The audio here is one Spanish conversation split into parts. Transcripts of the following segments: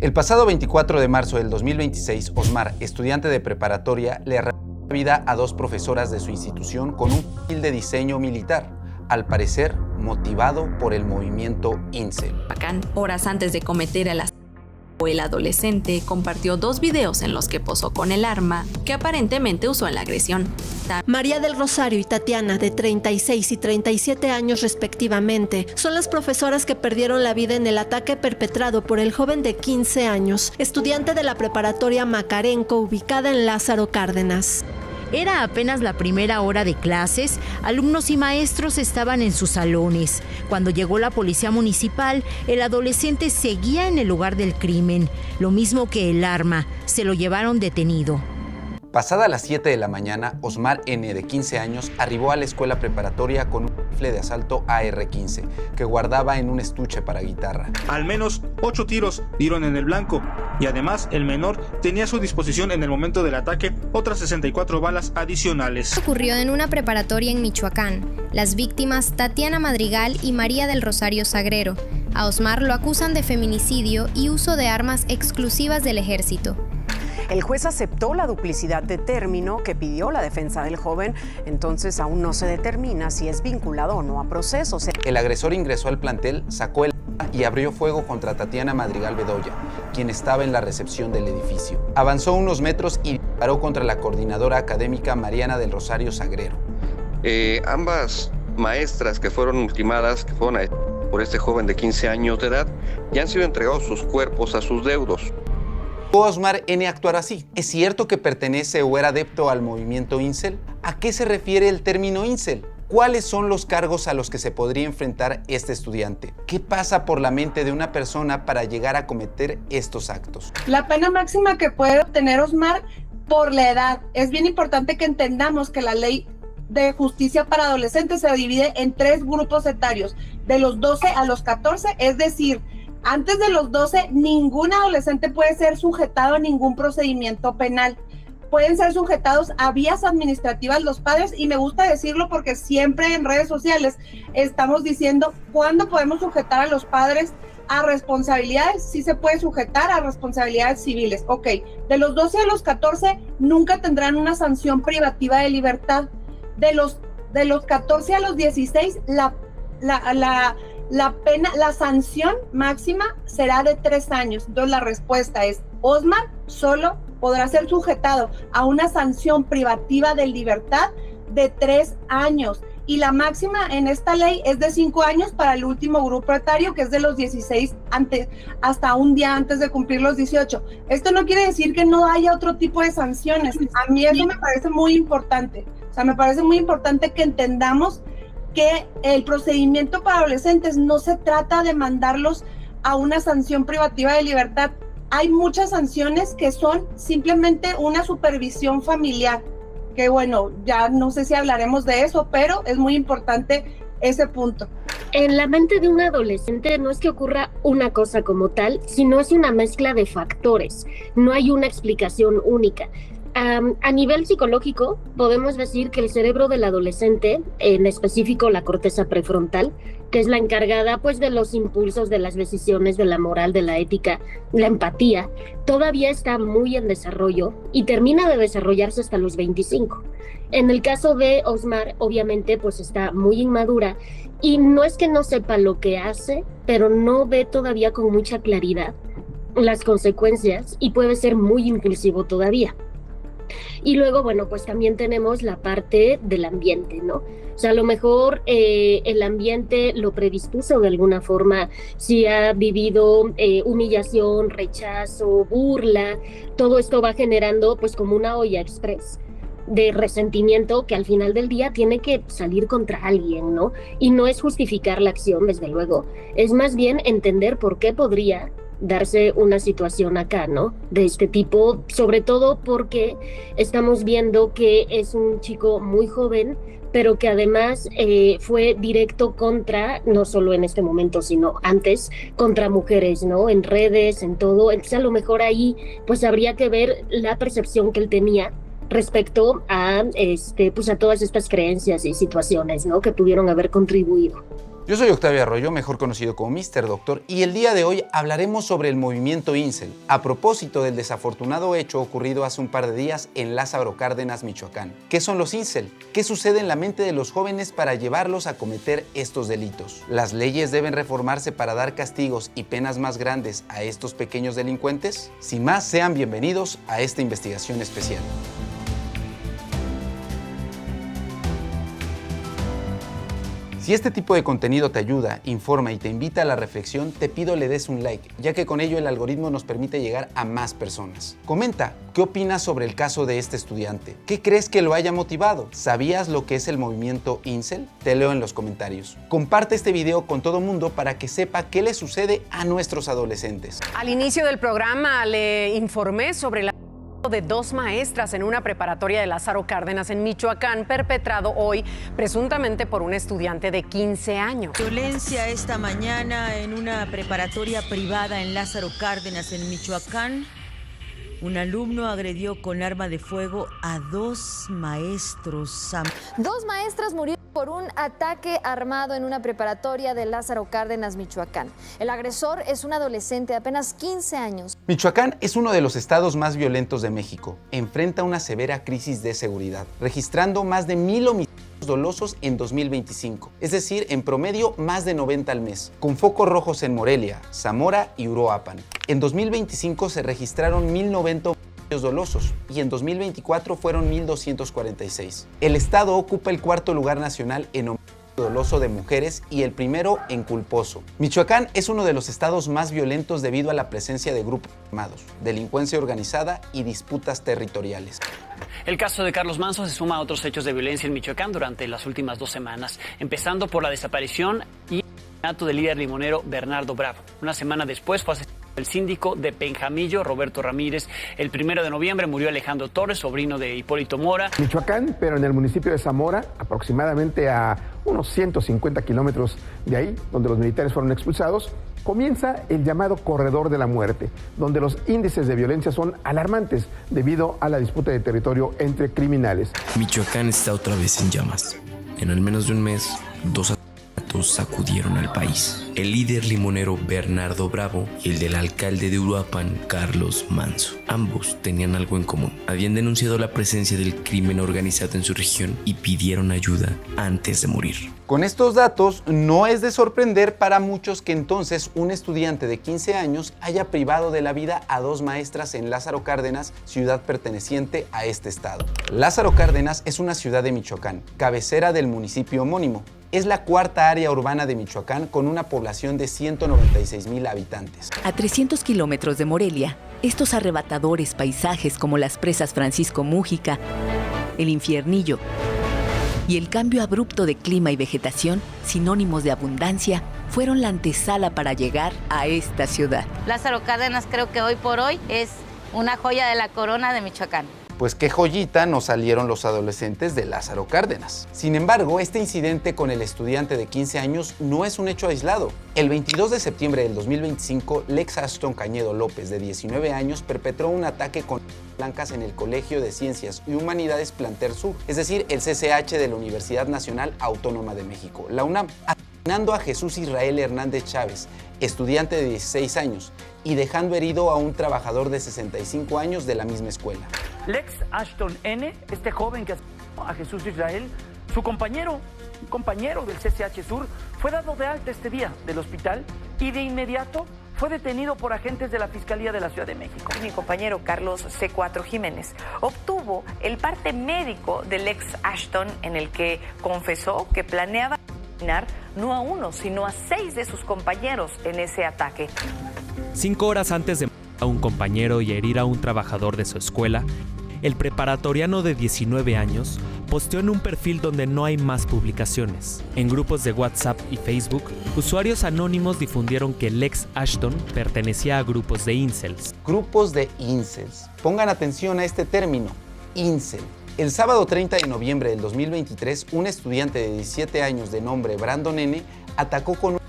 El pasado 24 de marzo del 2026, Osmar, estudiante de preparatoria, le arrebató la vida a dos profesoras de su institución con un perfil de diseño militar, al parecer motivado por el movimiento incel. Horas antes de cometer el asesinato, el adolescente compartió 2 videos en los que posó con el arma que aparentemente usó en la agresión. María del Rosario y Tatiana, de 36 y 37 años respectivamente, son las profesoras que perdieron la vida en el ataque perpetrado por el joven de 15 años, estudiante de la preparatoria Macarenco, ubicada en Lázaro Cárdenas. Era apenas la primera hora de clases, alumnos y maestros estaban en sus salones. Cuando llegó la policía municipal, el adolescente seguía en el lugar del crimen, lo mismo que el arma, se lo llevaron detenido. Pasada las 7 de la mañana, Osmar N., de 15 años, arribó a la escuela preparatoria con un rifle de asalto AR-15 que guardaba en un estuche para guitarra. Al menos 8 tiros dieron en el blanco y además el menor tenía a su disposición en el momento del ataque otras 64 balas adicionales. Ocurrió en una preparatoria en Michoacán. Las víctimas Tatiana Madrigal y María del Rosario Sagrero. A Osmar lo acusan de feminicidio y uso de armas exclusivas del ejército. El juez aceptó la duplicidad de término que pidió la defensa del joven, entonces aún no se determina si es vinculado o no a procesos. El agresor ingresó al plantel, sacó el arma y abrió fuego contra Tatiana Madrigal Bedoya, quien estaba en la recepción del edificio. Avanzó unos metros y disparó contra la coordinadora académica Mariana del Rosario Sagrero. Ambas maestras que fueron ultimadas, que fueron por este joven de 15 años de edad, ya han sido entregados sus cuerpos a sus deudos. Osmar N. actuar así. ¿Es cierto que pertenece o era adepto al movimiento incel? ¿A qué se refiere el término incel? ¿Cuáles son los cargos a los que se podría enfrentar este estudiante? ¿Qué pasa por la mente de una persona para llegar a cometer estos actos? La pena máxima que puede obtener Osmar por la edad. Es bien importante que entendamos que la ley de justicia para adolescentes se divide en 3 grupos etarios, de los 12 a los 14, es decir, antes de los 12, ningún adolescente puede ser sujetado a ningún procedimiento penal. Pueden ser sujetados a vías administrativas los padres, y me gusta decirlo porque siempre en redes sociales estamos diciendo cuándo podemos sujetar a los padres a responsabilidades. Sí se puede sujetar a responsabilidades civiles. Ok, de los 12 a los 14 nunca tendrán una sanción privativa de libertad. De los 14 a los 16, la pena, la sanción máxima será de 3 años. Entonces la respuesta es: Osmar solo podrá ser sujetado a una sanción privativa de libertad de 3 años. Y la máxima en esta ley es de 5 años para el último grupo etario, que es de los 16 hasta un día antes de cumplir los 18. Esto no quiere decir que no haya otro tipo de sanciones. A mí eso me parece muy importante. O sea, me parece muy importante que entendamos que el procedimiento para adolescentes no se trata de mandarlos a una sanción privativa de libertad. Hay muchas sanciones que son simplemente una supervisión familiar, que bueno, ya no sé si hablaremos de eso, pero es muy importante ese punto. En la mente de un adolescente no es que ocurra una cosa como tal, sino es una mezcla de factores. No hay una explicación única. A nivel psicológico, podemos decir que el cerebro del adolescente, en específico la corteza prefrontal, que es la encargada pues de los impulsos, de las decisiones, de la moral, de la ética, la empatía, todavía está muy en desarrollo y termina de desarrollarse hasta los 25. En el caso de Osmar, obviamente, pues está muy inmadura y no es que no sepa lo que hace, pero no ve todavía con mucha claridad las consecuencias y puede ser muy impulsivo todavía. Y luego, bueno, pues también tenemos la parte del ambiente, ¿no? O sea, a lo mejor el ambiente lo predispuso de alguna forma, si ha vivido humillación, rechazo, burla, todo esto va generando pues como una olla express de resentimiento que al final del día tiene que salir contra alguien, ¿no? Y no es justificar la acción, desde luego, es más bien entender por qué podría darse una situación acá, ¿no? De este tipo, sobre todo porque estamos viendo que es un chico muy joven, pero que además fue directo contra, no solo en este momento, sino antes, contra mujeres, ¿no? En redes, en todo. Entonces a lo mejor ahí pues habría que ver la percepción que él tenía respecto a pues a todas estas creencias y situaciones, ¿no? Que pudieron haber contribuido. Yo soy Octavio Arroyo, mejor conocido como Mr. Doctor, y el día de hoy hablaremos sobre el movimiento Incel, a propósito del desafortunado hecho ocurrido hace un par de días en Lázaro Cárdenas, Michoacán. ¿Qué son los Incel? ¿Qué sucede en la mente de los jóvenes para llevarlos a cometer estos delitos? ¿Las leyes deben reformarse para dar castigos y penas más grandes a estos pequeños delincuentes? Sin más, sean bienvenidos a esta investigación especial. Si este tipo de contenido te ayuda, informa y te invita a la reflexión, te pido le des un like, ya que con ello el algoritmo nos permite llegar a más personas. Comenta, ¿qué opinas sobre el caso de este estudiante? ¿Qué crees que lo haya motivado? ¿Sabías lo que es el movimiento Incel? Te leo en los comentarios. Comparte este video con todo mundo para que sepa qué le sucede a nuestros adolescentes. Al inicio del programa le informé sobre la de dos maestras en una preparatoria de Lázaro Cárdenas en Michoacán, perpetrado hoy presuntamente por un estudiante de 15 años. Violencia esta mañana en una preparatoria privada en Lázaro Cárdenas en Michoacán. Un alumno agredió con arma de fuego a dos maestros. Dos maestras murieron por un ataque armado en una preparatoria de Lázaro Cárdenas, Michoacán. El agresor es un adolescente de apenas 15 años. Michoacán es uno de los estados más violentos de México. Enfrenta una severa crisis de seguridad, registrando más de 1,000 homicidios dolosos en 2025, es decir, en promedio más de 90 al mes, con focos rojos en Morelia, Zamora y Uruapan. En 2025 se registraron 1,090 homicidios dolosos y en 2024 fueron 1,246. El estado ocupa el cuarto lugar nacional en homicidio doloso de mujeres y el primero en culposo. Michoacán es uno de los estados más violentos debido a la presencia de grupos armados, delincuencia organizada y disputas territoriales. El caso de Carlos Manzo se suma a otros hechos de violencia en Michoacán durante las últimas 2 semanas, empezando por la desaparición y el asesinato del líder limonero Bernardo Bravo. Una semana después fue asesinado el síndico de Penjamillo, Roberto Ramírez. El 1 de noviembre murió Alejandro Torres, sobrino de Hipólito Mora. Michoacán, pero en el municipio de Zamora, aproximadamente a unos 150 kilómetros de ahí, donde los militares fueron expulsados, comienza el llamado Corredor de la Muerte, donde los índices de violencia son alarmantes debido a la disputa de territorio entre criminales. Michoacán está otra vez en llamas. En al menos de un mes, 2 asesinatos sacudieron al país. El líder limonero Bernardo Bravo y el del alcalde de Uruapan, Carlos Manzo. Ambos tenían algo en común. Habían denunciado la presencia del crimen organizado en su región y pidieron ayuda antes de morir. Con estos datos, no es de sorprender para muchos que entonces un estudiante de 15 años haya privado de la vida a 2 maestras en Lázaro Cárdenas, ciudad perteneciente a este estado. Lázaro Cárdenas es una ciudad de Michoacán, cabecera del municipio homónimo. Es la cuarta área urbana de Michoacán con una población de 196,000 habitantes. A 300 kilómetros de Morelia, estos arrebatadores paisajes como las presas Francisco Mújica, el Infiernillo y el cambio abrupto de clima y vegetación, sinónimos de abundancia, fueron la antesala para llegar a esta ciudad. Lázaro Cárdenas creo que hoy por hoy es una joya de la corona de Michoacán. Pues qué joyita nos salieron los adolescentes de Lázaro Cárdenas. Sin embargo, este incidente con el estudiante de 15 años no es un hecho aislado. El 22 de septiembre del 2025, Lex Ashton Cañedo López, de 19 años, perpetró un ataque con blancas en el Colegio de Ciencias y Humanidades Planter Sur, es decir, el CCH de la Universidad Nacional Autónoma de México, la UNAM, asesinando a Jesús Israel Hernández Chávez, estudiante de 16 años, y dejando herido a un trabajador de 65 años de la misma escuela. Lex Ashton N., este joven que asesinó a Jesús Israel, su compañero del CCH Sur, fue dado de alta este día del hospital y de inmediato fue detenido por agentes de la Fiscalía de la Ciudad de México. Mi compañero Carlos C4 Jiménez obtuvo el parte médico de Lex Ashton, en el que confesó que planeaba asesinar no a 1, sino a 6 de sus compañeros en ese ataque. 5 horas antes de matar a un compañero y herir a un trabajador de su escuela, el preparatoriano de 19 años posteó en un perfil donde no hay más publicaciones. En grupos de WhatsApp y Facebook, usuarios anónimos difundieron que Lex Ashton pertenecía a grupos de incels. Grupos de incels. Pongan atención a este término, incel. El sábado 30 de noviembre del 2023, un estudiante de 17 años de nombre Brandon N. atacó con un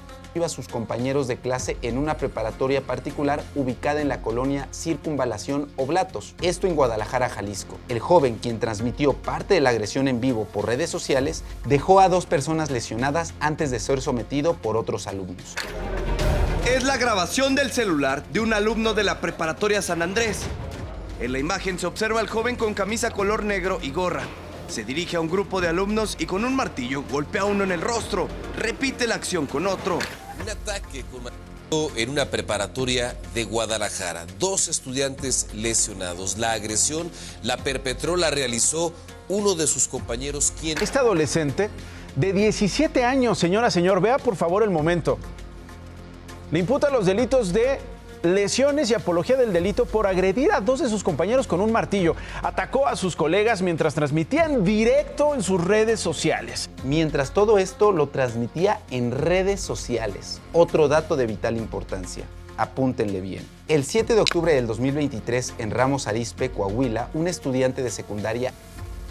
a sus compañeros de clase en una preparatoria particular ubicada en la colonia Circunvalación Oblatos, esto en Guadalajara, Jalisco. El joven, quien transmitió parte de la agresión en vivo por redes sociales, dejó a 2 personas lesionadas antes de ser sometido por otros alumnos. Es la grabación del celular de un alumno de la preparatoria San Andrés. En la imagen se observa al joven con camisa color negro y gorra. Se dirige a un grupo de alumnos y con un martillo golpea a uno en el rostro. Repite la acción con otro. Un ataque en una preparatoria de Guadalajara. 2 estudiantes lesionados. La agresión la perpetró, la realizó uno de sus compañeros, quien... Este adolescente de 17 años, señor, vea por favor el momento. Le imputa los delitos de lesiones y apología del delito por agredir a 2 de sus compañeros con un martillo. Atacó a sus colegas mientras transmitía en directo en sus redes sociales. Mientras todo esto lo transmitía en redes sociales. Otro dato de vital importancia. Apúntenle bien. El 7 de octubre del 2023, en Ramos Arizpe, Coahuila, un estudiante de secundaria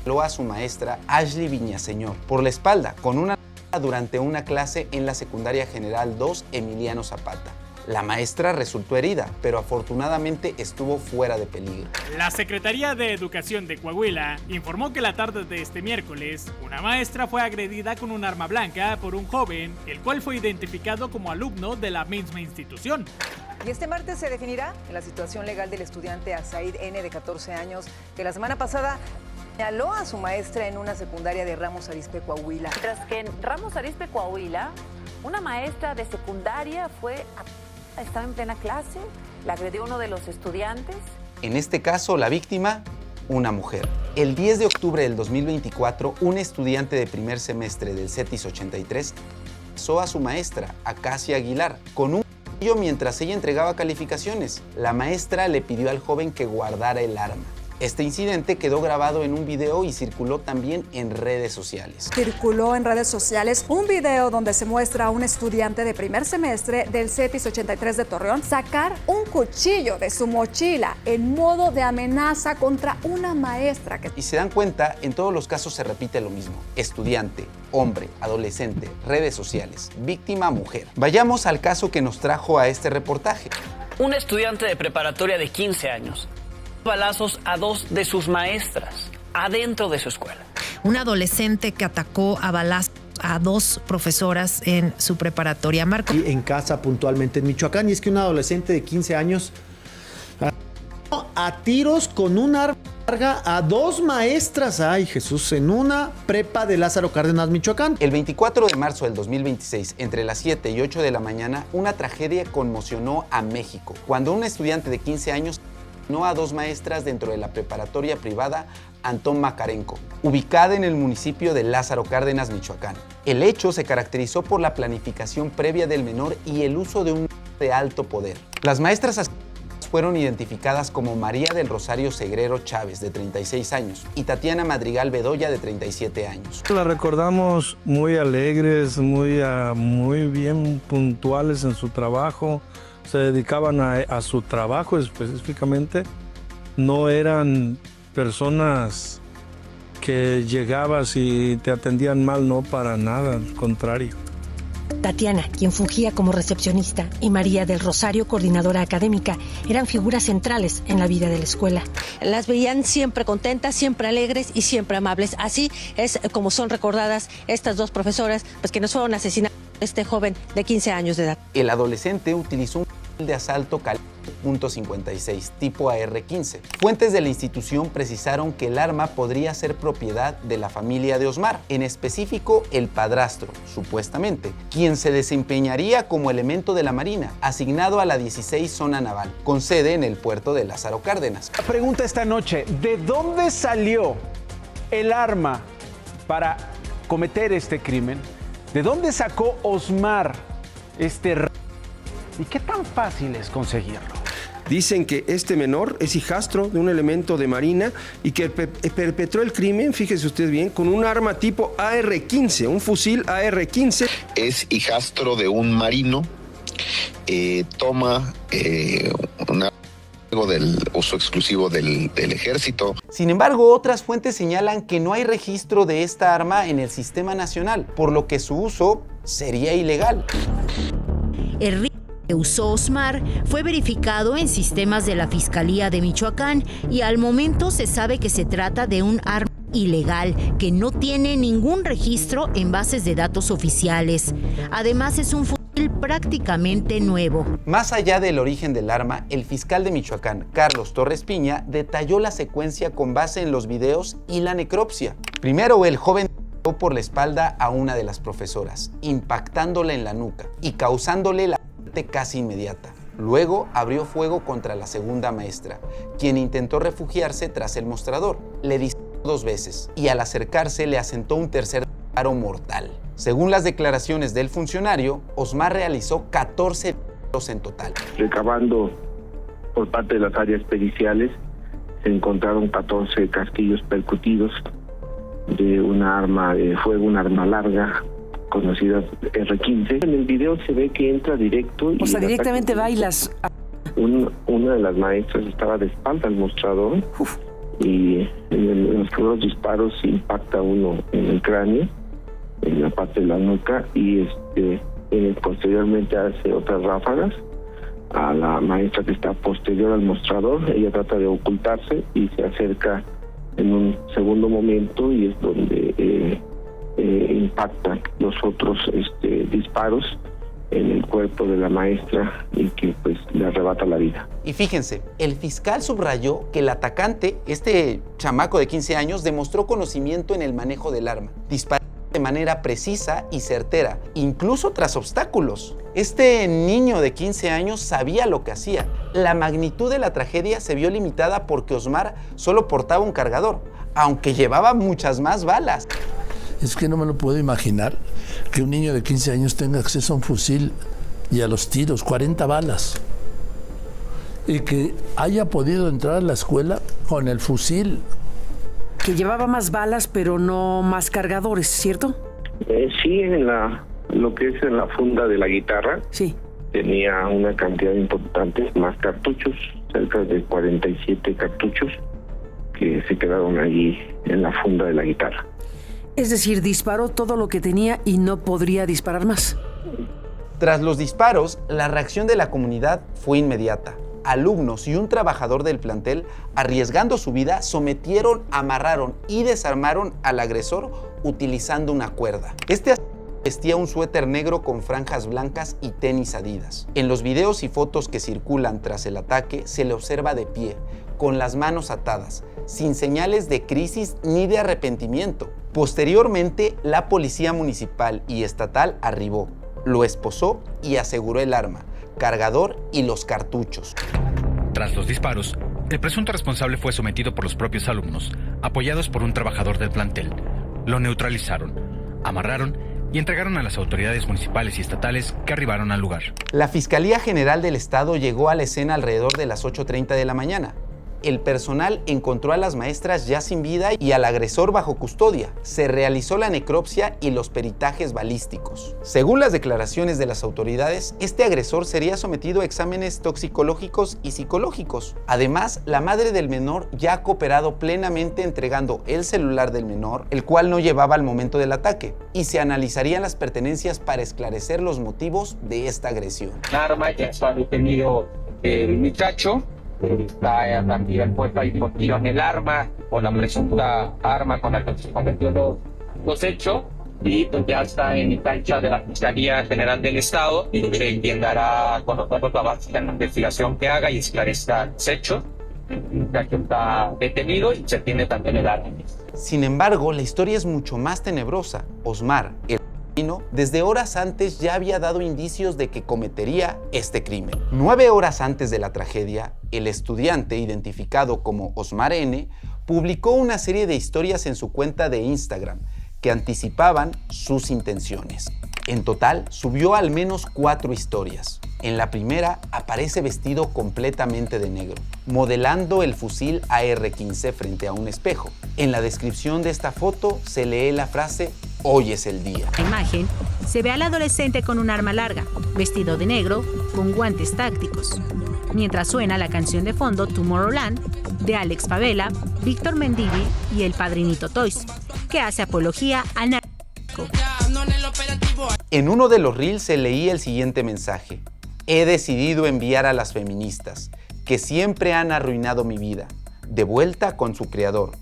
habló a su maestra Ashley Viñaseñor por la espalda con una durante una clase en la Secundaria General 2 Emiliano Zapata. La maestra resultó herida, pero afortunadamente estuvo fuera de peligro. La Secretaría de Educación de Coahuila informó que la tarde de este miércoles, una maestra fue agredida con un arma blanca por un joven, el cual fue identificado como alumno de la misma institución. Y este martes se definirá la situación legal del estudiante Asaid N, de 14 años, que la semana pasada señaló a su maestra en una secundaria de Ramos Arizpe, Coahuila. Mientras que en Ramos Arizpe, Coahuila, una maestra de secundaria estaba en plena clase, la agredió a uno de los estudiantes. En este caso, la víctima, una mujer. El 10 de octubre del 2024, un estudiante de primer semestre del CETIS 83 amenazó a su maestra, Acacia Aguilar, con un cuchillo mientras ella entregaba calificaciones. La maestra le pidió al joven que guardara el arma. Este incidente quedó grabado en un video y circuló también en redes sociales. Circuló en redes sociales un video donde se muestra a un estudiante de primer semestre del CETIS 83 de Torreón sacar un cuchillo de su mochila en modo de amenaza contra una maestra. Y se dan cuenta, en todos los casos se repite lo mismo. Estudiante, hombre, adolescente, redes sociales, víctima, mujer. Vayamos al caso que nos trajo a este reportaje. Un estudiante de preparatoria de 15 años balazos a 2 de sus maestras adentro de su escuela. Un adolescente que atacó a balazos a 2 profesoras en su preparatoria. Marco. Y en casa puntualmente en Michoacán. Y es que un adolescente de 15 años a tiros con un arma larga a 2 maestras, ay Jesús, en una prepa de Lázaro Cárdenas, Michoacán. El 24 de marzo del 2026, entre las 7 y 8 de la mañana, una tragedia conmocionó a México, cuando un estudiante de 15 años asesinó a 2 maestras dentro de la preparatoria privada Antón Macarenco, ubicada en el municipio de Lázaro Cárdenas, Michoacán. El hecho se caracterizó por la planificación previa del menor y el uso de un de alto poder. Las maestras fueron identificadas como María del Rosario Segrero Chávez, de 36 años, y Tatiana Madrigal Bedoya, de 37 años. La recordamos muy alegres, muy bien puntuales en su trabajo. Se dedicaban a su trabajo específicamente. No eran personas que llegabas y te atendían mal, no, para nada, al contrario. Tatiana, quien fungía como recepcionista, y María del Rosario, coordinadora académica, eran figuras centrales en la vida de la escuela. Las veían siempre contentas, siempre alegres y siempre amables. Así es como son recordadas estas 2 profesoras, pues que nos fueron asesinadas este joven de 15 años de edad. El adolescente utilizó un fusil de asalto calibre .56 tipo AR-15. Fuentes de la institución precisaron que el arma podría ser propiedad de la familia de Osmar, en específico el padrastro, supuestamente, quien se desempeñaría como elemento de la Marina, asignado a la 16 Zona Naval, con sede en el puerto de Lázaro Cárdenas. La pregunta esta noche, ¿de dónde salió el arma para cometer este crimen? ¿De dónde sacó Osmar ¿Y qué tan fácil es conseguirlo? Dicen que este menor es hijastro de un elemento de Marina y que perpetró el crimen, fíjese usted bien, con un arma tipo AR-15, un fusil AR-15. Es hijastro de un marino, toma del uso exclusivo del ejército. Sin embargo, otras fuentes señalan que no hay registro de esta arma en el sistema nacional, por lo que su uso sería ilegal. El rifle que usó Osmar fue verificado en sistemas de la Fiscalía de Michoacán y al momento se sabe que se trata de un arma ilegal que no tiene ningún registro en bases de datos oficiales. Además, es un fusil prácticamente nuevo. Más allá del origen del arma, el fiscal de Michoacán, Carlos Torres Piña, detalló la secuencia con base en los videos y la necropsia. Primero, el joven disparó por la espalda a una de las profesoras, impactándola en la nuca y causándole la muerte casi inmediata. Luego abrió fuego contra la segunda maestra, quien intentó refugiarse tras el mostrador. Le disparó 2 veces y al acercarse le asentó un tercer disparo mortal. Según las declaraciones del funcionario, Osmar realizó 14 disparos en total. Recabando por parte de las áreas periciales, se encontraron 14 casquillos percutidos de una arma de fuego, una arma larga, conocida R15. En el video se ve que entra directo. O sea, directamente bailas. Una de las maestras estaba de espalda al mostrador. Uf. Y en los primeros disparos impacta uno en el cráneo, en la parte de la nuca, y posteriormente hace otras ráfagas a la maestra que está posterior al mostrador. Ella trata de ocultarse y se acerca en un segundo momento y es donde impactan los otros disparos en el cuerpo de la maestra y que pues le arrebata la vida. Y fíjense, el fiscal subrayó que el atacante, este chamaco de 15 años, demostró conocimiento en el manejo del arma. Disparó de manera precisa y certera, incluso tras obstáculos. Este niño de 15 años sabía lo que hacía. La magnitud de la tragedia se vio limitada porque Osmar solo portaba un cargador, aunque llevaba muchas más balas. Es que no me lo puedo imaginar que un niño de 15 años tenga acceso a un fusil y a los tiros, 40 balas, y que haya podido entrar a la escuela con el fusil. Que llevaba más balas, pero no más cargadores, ¿cierto? Sí, en lo que es en la funda de la guitarra. Sí. Tenía una cantidad importante, más cartuchos, cerca de 47 cartuchos que se quedaron allí en la funda de la guitarra. Es decir, disparó todo lo que tenía y no podría disparar más. Tras los disparos, la reacción de la comunidad fue inmediata. Alumnos y un trabajador del plantel, arriesgando su vida, sometieron, amarraron y desarmaron al agresor utilizando una cuerda. Este vestía un suéter negro con franjas blancas y tenis Adidas. En los videos y fotos que circulan tras el ataque, se le observa de pie, con las manos atadas, sin señales de crisis ni de arrepentimiento. Posteriormente, la policía municipal y estatal arribó, lo esposó y aseguró el arma, cargador y los cartuchos. Tras los disparos, el presunto responsable fue sometido por los propios alumnos, apoyados por un trabajador del plantel. Lo neutralizaron, amarraron y entregaron a las autoridades municipales y estatales que arribaron al lugar. La Fiscalía General del Estado llegó a la escena alrededor de las 8:30 de la mañana. El personal encontró a las maestras ya sin vida y al agresor bajo custodia. Se realizó la necropsia y los peritajes balísticos. Según las declaraciones de las autoridades, este agresor sería sometido a exámenes toxicológicos y psicológicos. Además, la madre del menor ya ha cooperado plenamente entregando el celular del menor, el cual no llevaba al momento del ataque, y se analizarían las pertenencias para esclarecer los motivos de esta agresión. Arma ya está detenido el muchacho. Está también puesto ahí por tiro en el arma, con la presunta arma con la que se cometió los hechos, y pues ya está en cancha de la Fiscalía General del Estado, y quien dará a conocer los avances en la investigación que haga y esclarezca los hechos. El muchacho está detenido y se tiene también el arma. Sin embargo, la historia es mucho más tenebrosa. Osmar, el desde horas antes ya había dado indicios de que cometería este crimen. 9 horas antes de la tragedia, el estudiante, identificado como Osmar N., publicó una serie de historias en su cuenta de Instagram que anticipaban sus intenciones. En total, subió al menos 4 historias. En la primera, aparece vestido completamente de negro, modelando el fusil AR-15 frente a un espejo. En la descripción de esta foto se lee la frase "Hoy es el día". En la imagen se ve al adolescente con un arma larga, vestido de negro, con guantes tácticos. Mientras suena la canción de fondo Tomorrowland de Alex Favela, Víctor Mendivi y el Padrinito Toys, que hace apología al narcotráfico. En uno de los reels se leía el siguiente mensaje: He decidido enviar a las feministas, que siempre han arruinado mi vida, de vuelta con su creador.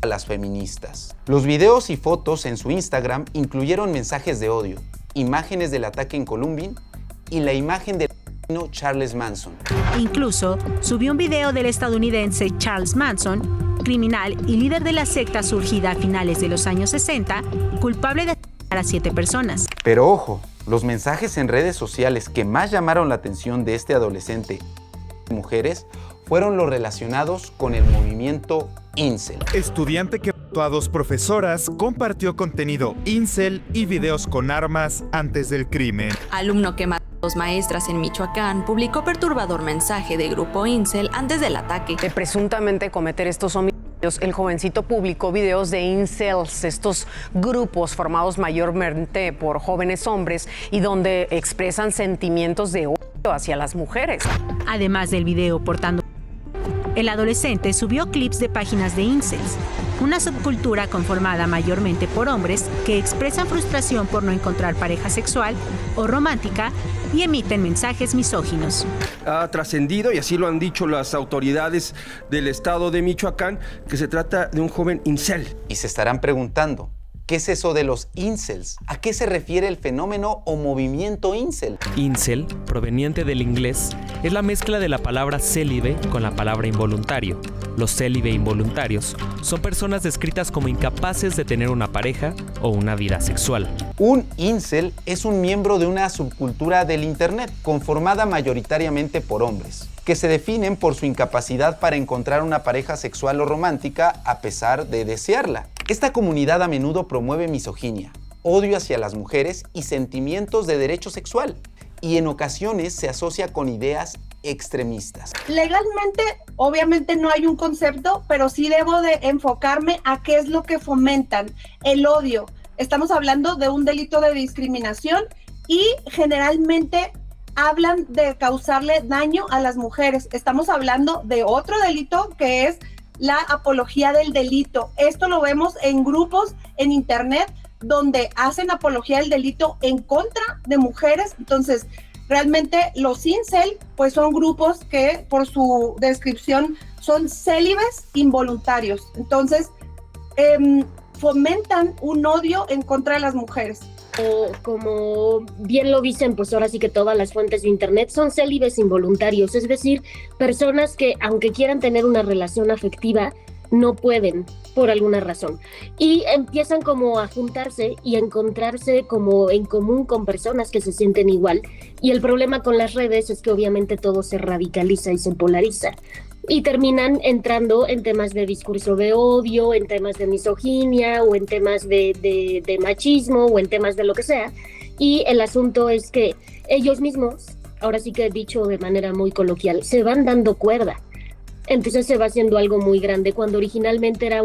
A las feministas. Los videos y fotos en su Instagram incluyeron mensajes de odio, imágenes del ataque en Columbine y la imagen del asesino Charles Manson. Incluso subió un video del estadounidense Charles Manson, criminal y líder de la secta surgida a finales de los años 60, culpable de asesinar a 7 personas. Pero ojo, los mensajes en redes sociales que más llamaron la atención de este adolescente y mujeres fueron los relacionados con el movimiento incel. Estudiante que mató a 2 profesoras compartió contenido incel y videos con armas antes del crimen. Alumno que mató a 2 maestras en Michoacán publicó perturbador mensaje de grupo incel antes del ataque. De presuntamente cometer estos homicidios, el jovencito publicó videos de incels, estos grupos formados mayormente por jóvenes hombres y donde expresan sentimientos de odio hacia las mujeres. Además del video portando, el adolescente subió clips de páginas de incels, una subcultura conformada mayormente por hombres que expresan frustración por no encontrar pareja sexual o romántica y emiten mensajes misóginos. Ha trascendido, y así lo han dicho las autoridades del estado de Michoacán, que se trata de un joven incel. Y se estarán preguntando, ¿qué es eso de los incels? ¿A qué se refiere el fenómeno o movimiento incel? Incel, proveniente del inglés, es la mezcla de la palabra célibe con la palabra involuntario. Los célibe involuntarios son personas descritas como incapaces de tener una pareja o una vida sexual. Un incel es un miembro de una subcultura del Internet, conformada mayoritariamente por hombres, que se definen por su incapacidad para encontrar una pareja sexual o romántica a pesar de desearla. Esta comunidad a menudo promueve misoginia, odio hacia las mujeres y sentimientos de derecho sexual, y en ocasiones se asocia con ideas extremistas. Legalmente, obviamente no hay un concepto, pero sí debo de enfocarme a qué es lo que fomentan: el odio. Estamos hablando de un delito de discriminación y generalmente hablan de causarle daño a las mujeres. Estamos hablando de otro delito que es la apología del delito. Esto lo vemos en grupos en internet donde hacen apología del delito en contra de mujeres. Entonces, realmente los incel pues son grupos que por su descripción son célibes involuntarios. Entonces, fomentan un odio en contra de las mujeres. Como bien lo dicen, pues ahora sí que todas las fuentes de internet son célibes involuntarios, es decir, personas que aunque quieran tener una relación afectiva, no pueden por alguna razón y empiezan como a juntarse y a encontrarse como en común con personas que se sienten igual, y el problema con las redes es que obviamente todo se radicaliza y se polariza y terminan entrando en temas de discurso de odio, en temas de misoginia o en temas de machismo o en temas de lo que sea. Y el asunto es que ellos mismos, ahora sí que he dicho de manera muy coloquial, se van dando cuerda. Entonces se va haciendo algo muy grande cuando originalmente era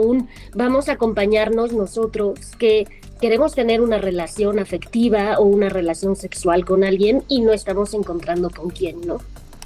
vamos a acompañarnos nosotros que queremos tener una relación afectiva o una relación sexual con alguien y no estamos encontrando con quién, ¿no?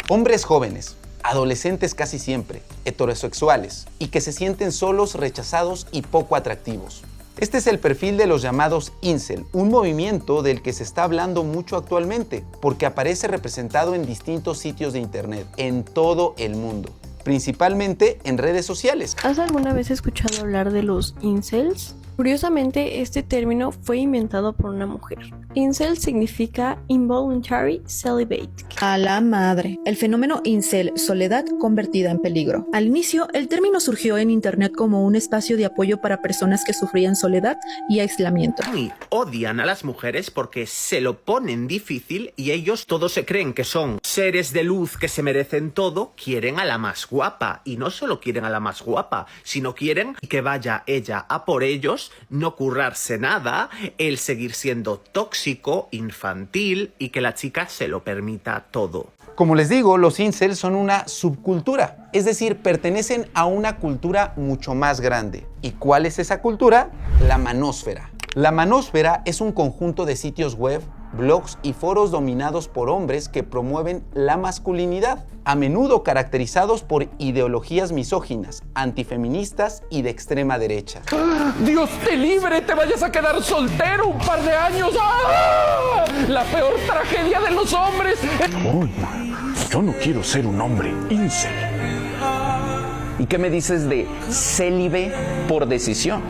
Hombres jóvenes, adolescentes casi siempre, heterosexuales y que se sienten solos, rechazados y poco atractivos. Este es el perfil de los llamados incel, un movimiento del que se está hablando mucho actualmente porque aparece representado en distintos sitios de internet en todo el mundo, principalmente en redes sociales. ¿Has alguna vez escuchado hablar de los incels? Curiosamente, este término fue inventado por una mujer. Incel significa Involuntary Celibate. A la madre. El fenómeno incel, soledad convertida en peligro. Al inicio, el término surgió en internet como un espacio de apoyo para personas que sufrían soledad y aislamiento. Y odian a las mujeres porque se lo ponen difícil y ellos todos se creen que son seres de luz que se merecen todo, quieren a la más guapa. Y no solo quieren a la más guapa, sino quieren que vaya ella a por ellos, no currarse nada, el seguir siendo tóxico, infantil y que la chica se lo permita todo. Como les digo, los incels son una subcultura, es decir, pertenecen a una cultura mucho más grande. ¿Y cuál es esa cultura? La manósfera. La manósfera es un conjunto de sitios web blogs y foros dominados por hombres que promueven la masculinidad, a menudo caracterizados por ideologías misóginas, antifeministas y de extrema derecha. ¡Ah! ¡Dios te libre! ¡Te vayas a quedar soltero un par de años! ¡Ah! ¡La peor tragedia de los hombres! Uy, yo no quiero ser un hombre incel. ¿Y qué me dices de célibe por decisión?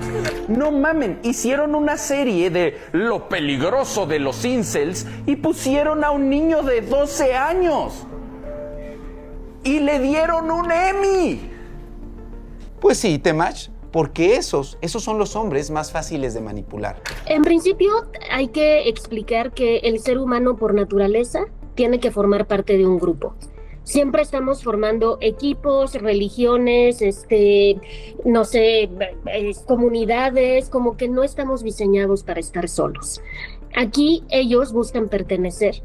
No mamen, hicieron una serie de lo peligroso de los incels y pusieron a un niño de 12 años. Y le dieron un Emmy. Pues sí, Temach, porque esos son los hombres más fáciles de manipular. En principio, hay que explicar que el ser humano por naturaleza tiene que formar parte de un grupo. Siempre estamos formando equipos, religiones, no sé, comunidades, como que no estamos diseñados para estar solos. Aquí ellos buscan pertenecer,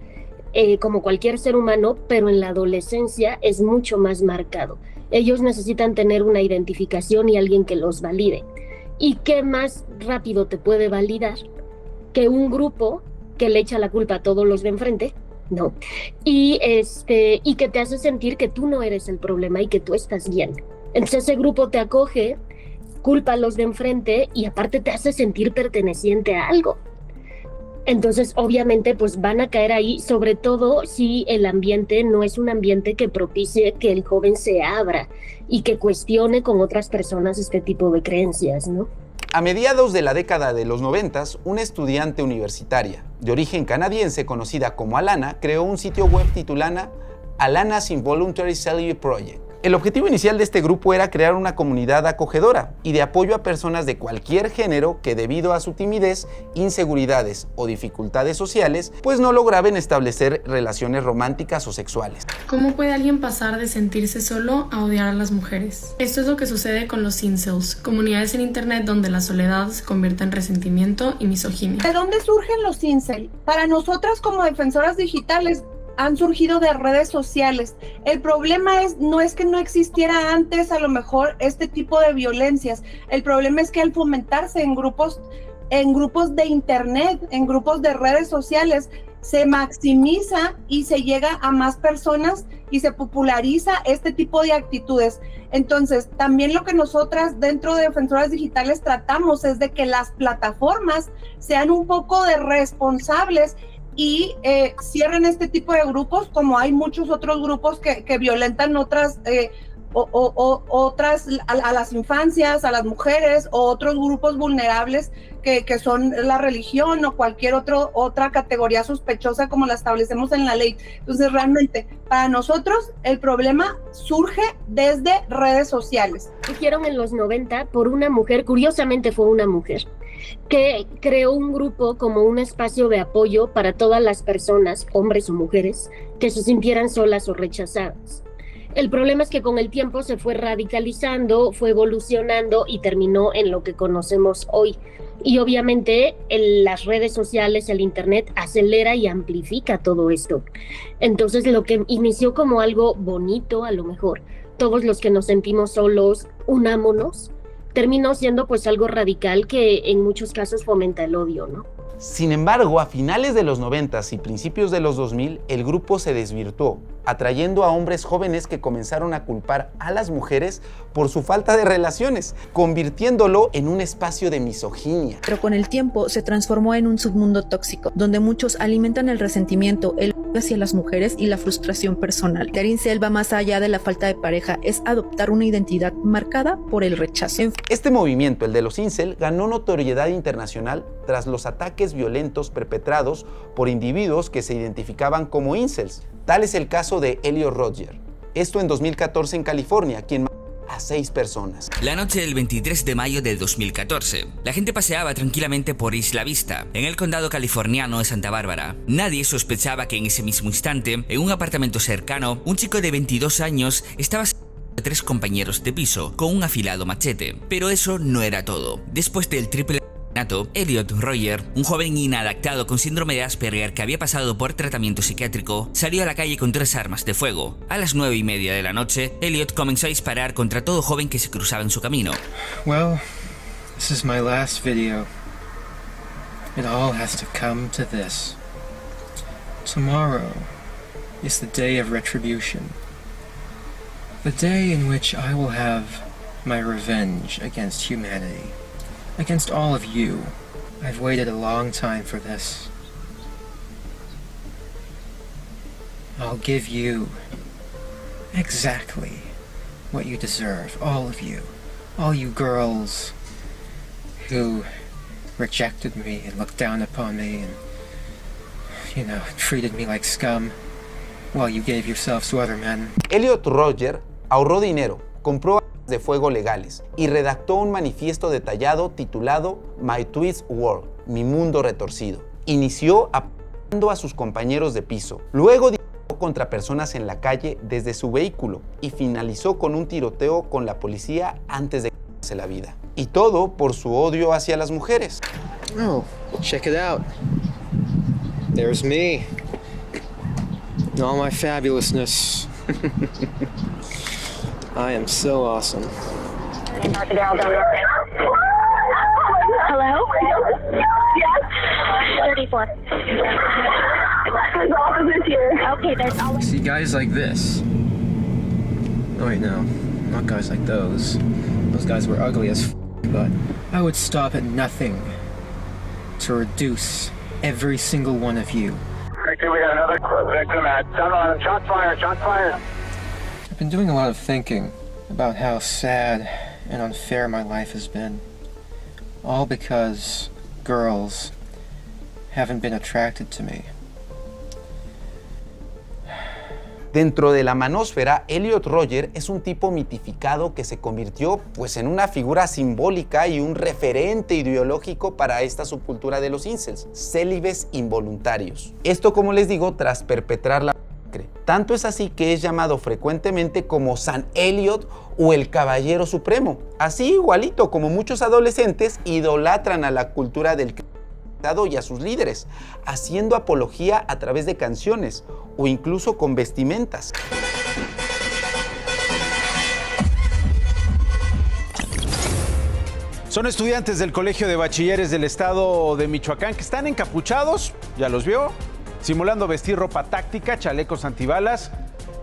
como cualquier ser humano, pero en la adolescencia es mucho más marcado. Ellos necesitan tener una identificación y alguien que los valide. ¿Y qué más rápido te puede validar que un grupo que le echa la culpa a todos los de enfrente? No. Y que te hace sentir que tú no eres el problema y que tú estás bien. Entonces ese grupo te acoge, culpa a los de enfrente y aparte te hace sentir perteneciente a algo. Entonces obviamente pues van a caer ahí, sobre todo si el ambiente no es un ambiente que propicie que el joven se abra y que cuestione con otras personas este tipo de creencias, ¿no? A mediados de la década de los 90, una estudiante universitaria de origen canadiense conocida como Alana creó un sitio web titulado Alana's Involuntary Celibate Project. El objetivo inicial de este grupo era crear una comunidad acogedora y de apoyo a personas de cualquier género que debido a su timidez, inseguridades o dificultades sociales, pues no lograban establecer relaciones románticas o sexuales. ¿Cómo puede alguien pasar de sentirse solo a odiar a las mujeres? Esto es lo que sucede con los incels, comunidades en internet donde la soledad se convierte en resentimiento y misoginia. ¿De dónde surgen los incels? Para nosotras como defensoras digitales, han surgido de redes sociales. El problema no es que no existiera antes a lo mejor este tipo de violencias. El problema es que al fomentarse en grupos de internet, en grupos de redes sociales, se maximiza y se llega a más personas y se populariza este tipo de actitudes. Entonces, también lo que nosotras dentro de Defensoras Digitales tratamos es de que las plataformas sean un poco de responsables y cierren este tipo de grupos, como hay muchos otros grupos que violentan otras a las infancias, a las mujeres, o otros grupos vulnerables que son la religión o cualquier otra categoría sospechosa como la establecemos en la ley. Entonces realmente para nosotros el problema surge desde redes sociales. Surgieron en los 90 por una mujer, curiosamente fue una mujer, que creó un grupo como un espacio de apoyo para todas las personas, hombres o mujeres, que se sintieran solas o rechazadas. El problema es que con el tiempo se fue radicalizando, fue evolucionando y terminó en lo que conocemos hoy. Y obviamente las redes sociales, el internet acelera y amplifica todo esto. Entonces lo que inició como algo bonito, a lo mejor, todos los que nos sentimos solos, unámonos, terminó siendo pues algo radical que en muchos casos fomenta el odio, ¿no? Sin embargo, a finales de los 90 y principios de los 2000, el grupo se desvirtuó, atrayendo a hombres jóvenes que comenzaron a culpar a las mujeres por su falta de relaciones, convirtiéndolo en un espacio de misoginia. Pero con el tiempo se transformó en un submundo tóxico, donde muchos alimentan el resentimiento, el odio hacia las mujeres y la frustración personal. Ser incel va más allá de la falta de pareja, es adoptar una identidad marcada por el rechazo. Este movimiento, el de los incel, ganó notoriedad internacional tras los ataques violentos perpetrados por individuos que se identificaban como incels. Tal es el caso de Elliot Rodger. Esto en 2014 en California, quien mató a 6 personas. La noche del 23 de mayo de 2014, la gente paseaba tranquilamente por Isla Vista, en el condado californiano de Santa Bárbara. Nadie sospechaba que en ese mismo instante, en un apartamento cercano, un chico de 22 años estaba de 3 compañeros de piso con un afilado machete. Pero eso no era todo. Después del triple Elliot Rodger, un joven inadaptado con síndrome de Asperger que había pasado por tratamiento psiquiátrico, salió a la calle con 3 armas de fuego. A las 9:30 de la noche, Elliot comenzó a disparar contra todo joven que se cruzaba en su camino. Well, this is my last video. It all has to come to this. Tomorrow is the day of retribution. The day in which I will have my revenge against humanity. Against all of you. I've waited a long time for this. I'll give you exactly what you deserve, all of you. All you girls who rejected me and looked down upon me and, treated me like scum while you gave yourselves to other men. Elliot Rodger ahorró dinero, compró armas de fuego legales y redactó un manifiesto detallado titulado My Twist World, mi mundo retorcido. Inició apuntando a sus compañeros de piso, luego disparó contra personas en la calle desde su vehículo y finalizó con un tiroteo con la policía antes de quitarse la vida. Y todo por su odio hacia las mujeres. Oh, check it out. There's me. All my fabulousness. I am so awesome. Hello? Yes? 34. There's officers here. Okay, there's always... See, guys like this. Oh, wait, no. Not guys like those. Those guys were ugly as but I would stop at nothing to reduce every single one of you. Okay, we got another victim at shot fired, shot fired. I've been doing a lot of thinking about how sad and unfair my life has been. All because girls haven't been attracted to me. Dentro de la manósfera, Elliot Rodger es un tipo mitificado que se convirtió en una figura simbólica y un referente ideológico para esta subcultura de los incels, célibes involuntarios. Esto, como les digo, tras perpetrar la masacre. Tanto es así que es llamado frecuentemente como San Elliot o el Caballero Supremo. Así igualito como muchos adolescentes idolatran a la cultura del y a sus líderes, haciendo apología a través de canciones o incluso con vestimentas. Son estudiantes del Colegio de Bachilleres del Estado de Michoacán que están encapuchados, ya los vio, simulando vestir ropa táctica, chalecos antibalas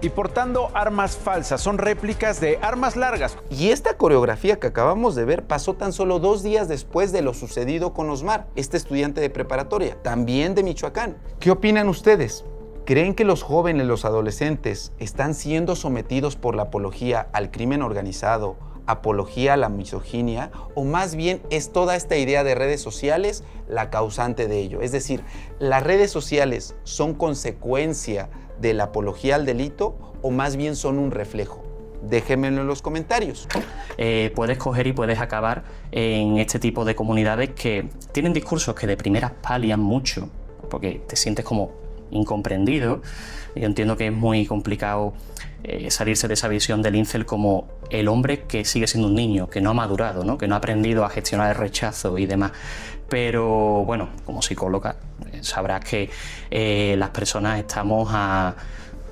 y portando armas falsas. Son réplicas de armas largas. Y esta coreografía que acabamos de ver pasó tan solo 2 días después de lo sucedido con Osmar, este estudiante de preparatoria, también de Michoacán. ¿Qué opinan ustedes? ¿Creen que los jóvenes, los adolescentes, están siendo sometidos por la apología al crimen organizado, apología a la misoginia, o más bien es toda esta idea de redes sociales la causante de ello? Es decir, ¿las redes sociales son consecuencia de la apología al delito o más bien son un reflejo? Déjenmelo en los comentarios. Puedes coger y puedes acabar en este tipo de comunidades que tienen discursos que de primeras palian mucho, porque te sientes como incomprendido. Yo entiendo que es muy complicado salirse de esa visión del incel como el hombre que sigue siendo un niño, que no ha madurado, ¿no? Que no ha aprendido a gestionar el rechazo y demás. Pero bueno, como psicóloga sabrás que las personas estamos a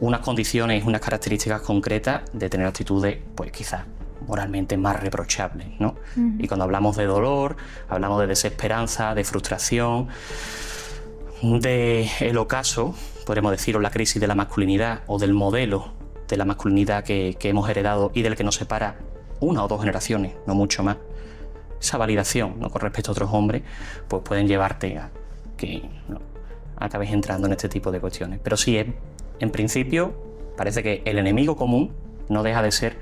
unas condiciones, unas características concretas de tener actitudes, pues quizás moralmente más reprochables, ¿no? Y cuando hablamos de dolor, hablamos de desesperanza, de frustración, de el ocaso, podríamos decir, o la crisis de la masculinidad o del modelo de la masculinidad que hemos heredado y del que nos separa 1 o 2 generaciones, no mucho más. Esa validación, ¿no?, con respecto a otros hombres, pues pueden llevarte a que acabes entrando en este tipo de cuestiones. Pero sí, en principio, parece que el enemigo común no deja de ser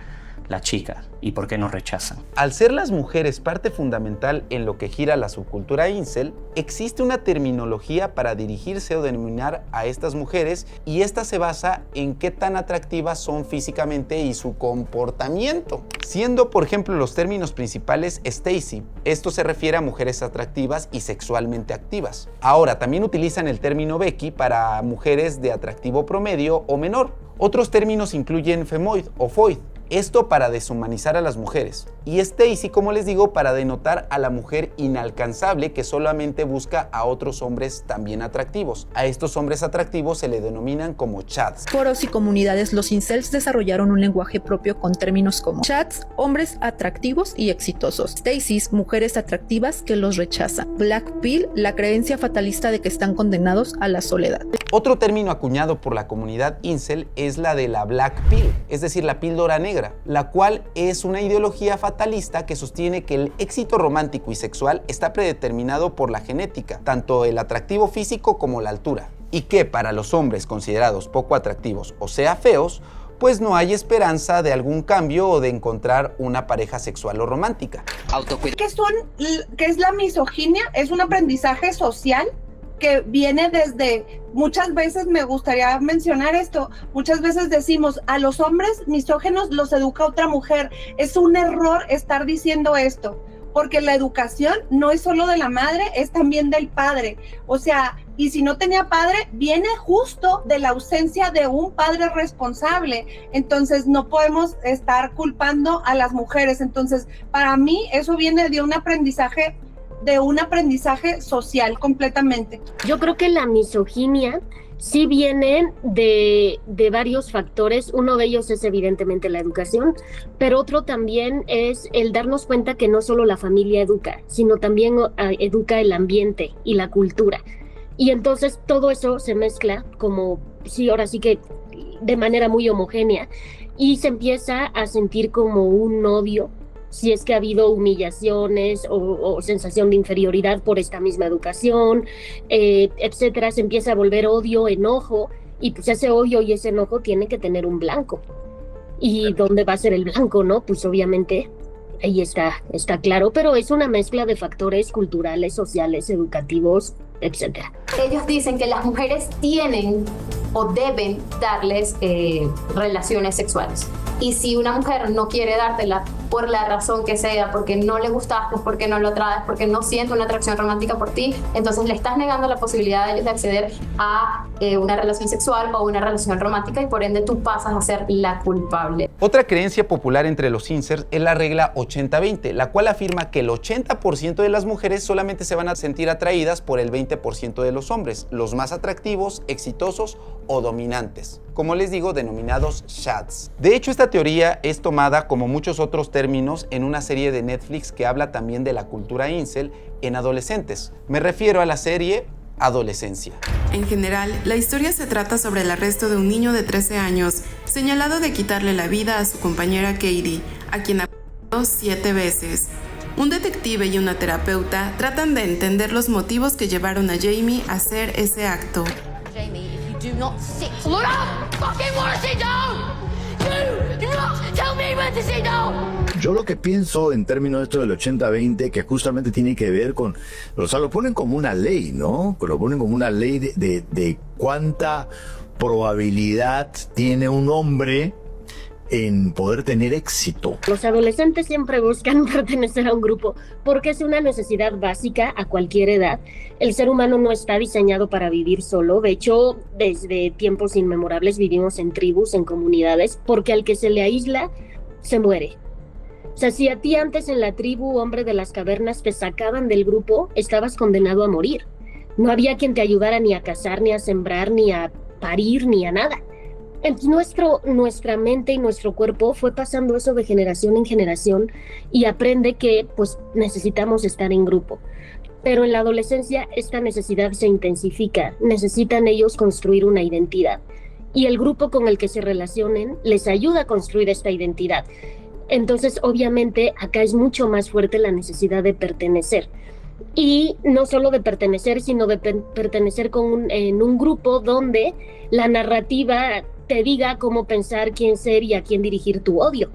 las chicas. ¿Y por qué nos rechazan? Al ser las mujeres parte fundamental en lo que gira la subcultura incel, existe una terminología para dirigirse o denominar a estas mujeres, y esta se basa en qué tan atractivas son físicamente y su comportamiento. Siendo, por ejemplo, los términos principales Stacy. Esto se refiere a mujeres atractivas y sexualmente activas. Ahora, también utilizan el término Becky para mujeres de atractivo promedio o menor. Otros términos incluyen femoid o foid. Esto para deshumanizar a las mujeres. Y Stacy, como les digo, para denotar a la mujer inalcanzable que solamente busca a otros hombres también atractivos. A estos hombres atractivos se le denominan como chads. Foros y comunidades, los incels desarrollaron un lenguaje propio con términos como chads, hombres atractivos y exitosos. Stacy's, mujeres atractivas que los rechazan. Black pill, la creencia fatalista de que están condenados a la soledad. Otro término acuñado por la comunidad incel es la de la black pill, es decir, la píldora negra, la cual es una ideología fatalista que sostiene que el éxito romántico y sexual está predeterminado por la genética, tanto el atractivo físico como la altura, y que para los hombres considerados poco atractivos o sea feos, pues no hay esperanza de algún cambio o de encontrar una pareja sexual o romántica. ¿Qué es la misoginia? Es un aprendizaje social que viene desde, muchas veces me gustaría mencionar esto, muchas veces decimos a los hombres misógenos los educa otra mujer. Es un error estar diciendo esto, porque la educación no es solo de la madre, es también del padre. O sea, y si no tenía padre, viene justo de la ausencia de un padre responsable. Entonces no podemos estar culpando a las mujeres. Entonces, para mí eso viene de un aprendizaje social completamente. Yo creo que la misoginia sí viene de varios factores. Uno de ellos es evidentemente la educación, pero otro también es el darnos cuenta que no solo la familia educa, sino también educa el ambiente y la cultura. Y entonces todo eso se mezcla como, sí, ahora sí que de manera muy homogénea, y se empieza a sentir como un odio si es que ha habido humillaciones o sensación de inferioridad por esta misma educación, etcétera. Se empieza a volver odio, enojo, y pues ese odio y ese enojo tiene que tener un blanco. ¿Y dónde va a ser el blanco, no? Pues obviamente ahí está claro, pero es una mezcla de factores culturales, sociales, educativos, etcétera. Ellos dicen que las mujeres tienen o deben darles relaciones sexuales. Y si una mujer no quiere dártela por la razón que sea, porque no le gustaste, porque no lo atraes, porque no siente una atracción romántica por ti, entonces le estás negando la posibilidad de ellos de acceder a una relación sexual o una relación romántica, y por ende tú pasas a ser la culpable. Otra creencia popular entre los incels es la regla 80-20, la cual afirma que el 80% de las mujeres solamente se van a sentir atraídas por el 20% de los hombres, los más atractivos, exitosos o dominantes, como les digo, denominados chads. De hecho, esta teoría es tomada, como muchos otros términos, en una serie de Netflix que habla también de la cultura incel en adolescentes. Me refiero a la serie Adolescencia. En general, la historia se trata sobre el arresto de un niño de 13 años, señalado de quitarle la vida a su compañera Katie, a quien apuñaló 7 veces. Un detective y una terapeuta tratan de entender los motivos que llevaron a Jamie a hacer ese acto. Jamie, if you do not sit, look up, fucking wanna sit down. Do not tell me when to sit down. Yo lo que pienso en términos de esto del 80-20, que justamente tiene que ver con, o sea, lo ponen como una ley, ¿no? Lo ponen como una ley de cuánta probabilidad tiene un hombre en poder tener éxito. Los adolescentes siempre buscan pertenecer a un grupo porque es una necesidad básica a cualquier edad. El ser humano no está diseñado para vivir solo. De hecho, desde tiempos inmemorables vivimos en tribus, en comunidades, porque al que se le aísla, se muere. O sea, si a ti antes en la tribu, hombre de las cavernas, te sacaban del grupo, estabas condenado a morir. No había quien te ayudara ni a cazar, ni a sembrar, ni a parir, ni a nada. Nuestra mente y nuestro cuerpo fue pasando eso de generación en generación y aprende que pues necesitamos estar en grupo. Pero en la adolescencia esta necesidad se intensifica, necesitan ellos construir una identidad y el grupo con el que se relacionen les ayuda a construir esta identidad. Entonces obviamente acá es mucho más fuerte la necesidad de pertenecer. Y no solo de pertenecer, sino de pertenecer en un grupo donde la narrativa te diga cómo pensar, quién ser y a quién dirigir tu odio.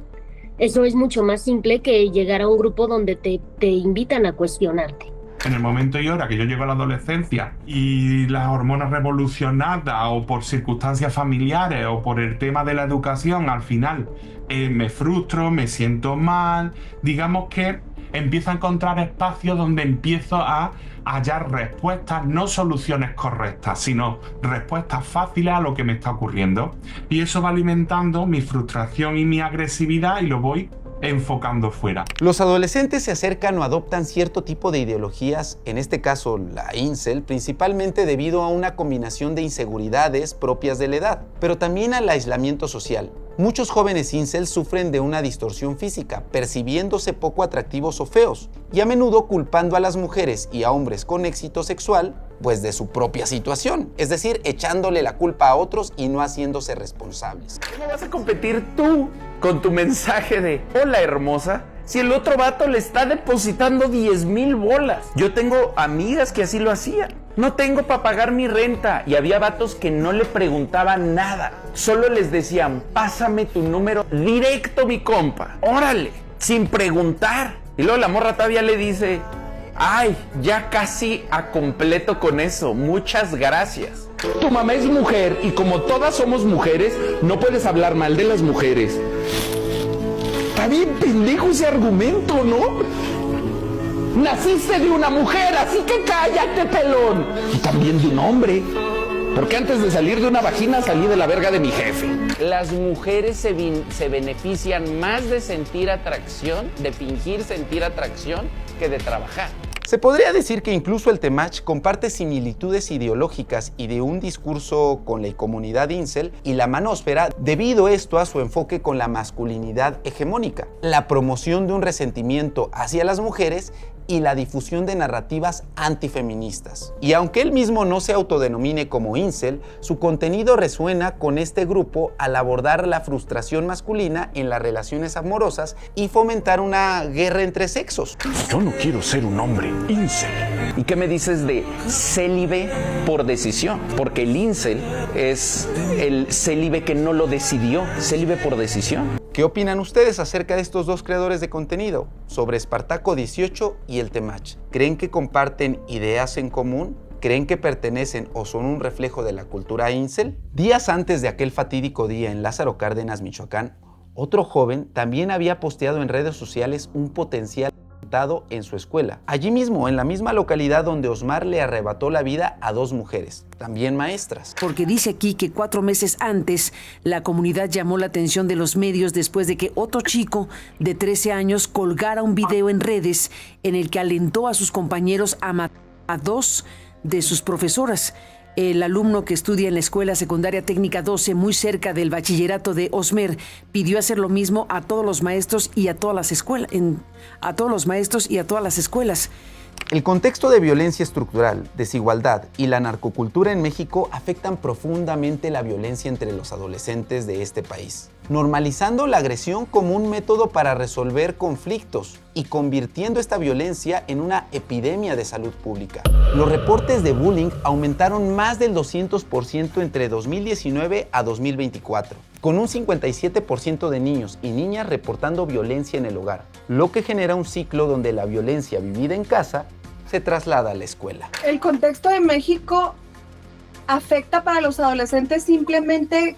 Eso es mucho más simple que llegar a un grupo donde te invitan a cuestionarte. En el momento y hora que yo llego a la adolescencia y las hormonas revolucionadas o por circunstancias familiares o por el tema de la educación, al final me frustro, me siento mal, digamos que empiezo a encontrar espacios donde empiezo a hallar respuestas, no soluciones correctas, sino respuestas fáciles a lo que me está ocurriendo. Y eso va alimentando mi frustración y mi agresividad y lo voy enfocando fuera. Los adolescentes se acercan o adoptan cierto tipo de ideologías, en este caso la incel, principalmente debido a una combinación de inseguridades propias de la edad, pero también al aislamiento social. Muchos jóvenes incel sufren de una distorsión física, percibiéndose poco atractivos o feos, y a menudo culpando a las mujeres y a hombres con éxito sexual, pues de su propia situación, es decir, echándole la culpa a otros y no haciéndose responsables. ¿Cómo vas a competir tú con tu mensaje de hola hermosa si el otro vato le está depositando 10,000 bolas? Yo tengo amigas que así lo hacían. No tengo para pagar mi renta. Y había vatos que no le preguntaban nada. Solo les decían, pásame tu número directo, mi compa. Órale, sin preguntar. Y luego la morra todavía le dice, ay, ya casi a completo con eso. Muchas gracias. Tu mamá es mujer y como todas somos mujeres, no puedes hablar mal de las mujeres. Está bien pendejo ese argumento, ¿no? Naciste de una mujer, así que cállate, pelón. Y también de un hombre. Porque antes de salir de una vagina salí de la verga de mi jefe. Las mujeres se benefician más de sentir atracción, de fingir sentir atracción, que de trabajar. Se podría decir que incluso el Temach comparte similitudes ideológicas y de un discurso con la comunidad incel y la manósfera debido esto a su enfoque con la masculinidad hegemónica, la promoción de un resentimiento hacia las mujeres y la difusión de narrativas antifeministas. Y aunque él mismo no se autodenomine como incel, su contenido resuena con este grupo al abordar la frustración masculina en las relaciones amorosas y fomentar una guerra entre sexos. Yo no quiero ser un hombre incel. ¿Y qué me dices de célibe por decisión? Porque el incel es el célibe que no lo decidió, célibe por decisión. ¿Qué opinan ustedes acerca de estos dos creadores de contenido sobre Espartaco 18 y el Temach? ¿Creen que comparten ideas en común? ¿Creen que pertenecen o son un reflejo de la cultura incel? Días antes de aquel fatídico día en Lázaro Cárdenas, Michoacán, otro joven también había posteado en redes sociales un potencial en su escuela, allí mismo, en la misma localidad donde Osmar le arrebató la vida a dos mujeres, también maestras. Porque dice aquí que 4 meses antes la comunidad llamó la atención de los medios después de que otro chico de 13 años colgara un video en redes en el que alentó a sus compañeros a matar a 2 de sus profesoras. El alumno que estudia en la Escuela Secundaria Técnica 12, muy cerca del bachillerato de Osmer, pidió hacer lo mismo a todos los maestros y a todas las escuelas. El contexto de violencia estructural, desigualdad y la narcocultura en México afectan profundamente la violencia entre los adolescentes de este país, normalizando la agresión como un método para resolver conflictos y convirtiendo esta violencia en una epidemia de salud pública. Los reportes de bullying aumentaron más del 200% entre 2019 a 2024, con un 57% de niños y niñas reportando violencia en el hogar, lo que genera un ciclo donde la violencia vivida en casa se traslada a la escuela. El contexto de México afecta para los adolescentes simplemente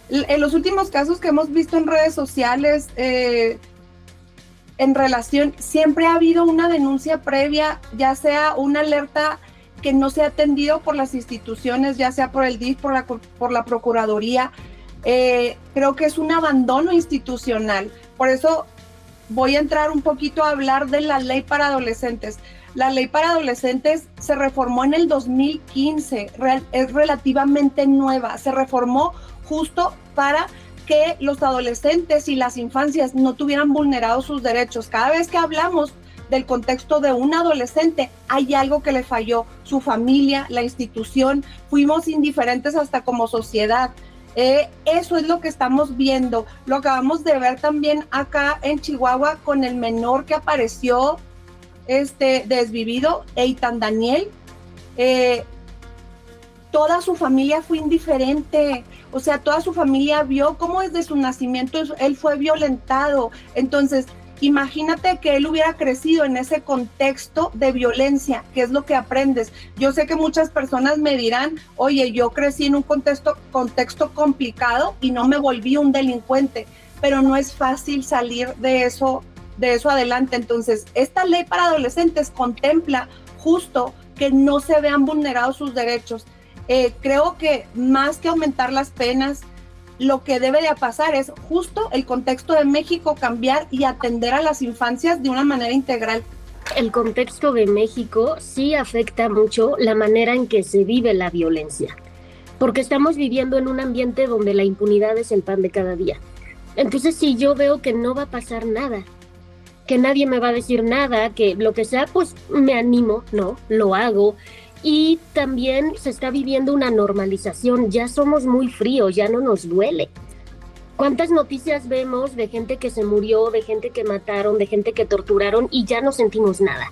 en los últimos casos que hemos visto en redes sociales, en relación, siempre ha habido una denuncia previa, ya sea una alerta que no se ha atendido por las instituciones, ya sea por el DIF, por la Procuraduría. Creo que es un abandono institucional. Por eso voy a entrar un poquito a hablar de la ley para adolescentes. La ley para adolescentes se reformó en el 2015, es relativamente nueva, se reformó justo para que los adolescentes y las infancias no tuvieran vulnerados sus derechos. Cada vez que hablamos del contexto de un adolescente, hay algo que le falló, su familia, la institución, fuimos indiferentes hasta como sociedad. Eso es lo que estamos viendo, lo acabamos de ver también acá en Chihuahua con el menor que apareció desvivido, Eitan Daniel. Toda su familia fue indiferente, o sea, toda su familia vio cómo desde su nacimiento él fue violentado. Entonces, imagínate que él hubiera crecido en ese contexto de violencia, que es lo que aprendes. Yo sé que muchas personas me dirán, oye, yo crecí en un contexto complicado y no me volví un delincuente, pero no es fácil salir de eso de eso adelante. Entonces, esta ley para adolescentes contempla justo que no se vean vulnerados sus derechos. Creo que más que aumentar las penas, lo que debe de pasar es justo el contexto de México cambiar y atender a las infancias de una manera integral. El contexto de México sí afecta mucho la manera en que se vive la violencia, porque estamos viviendo en un ambiente donde la impunidad es el pan de cada día. Entonces, si yo veo que no va a pasar nada, que nadie me va a decir nada, que lo que sea, pues me animo, ¿no? Lo hago. Y también se está viviendo una normalización, ya somos muy fríos, ya no nos duele. ¿Cuántas noticias vemos de gente que se murió, de gente que mataron, de gente que torturaron y ya no sentimos nada?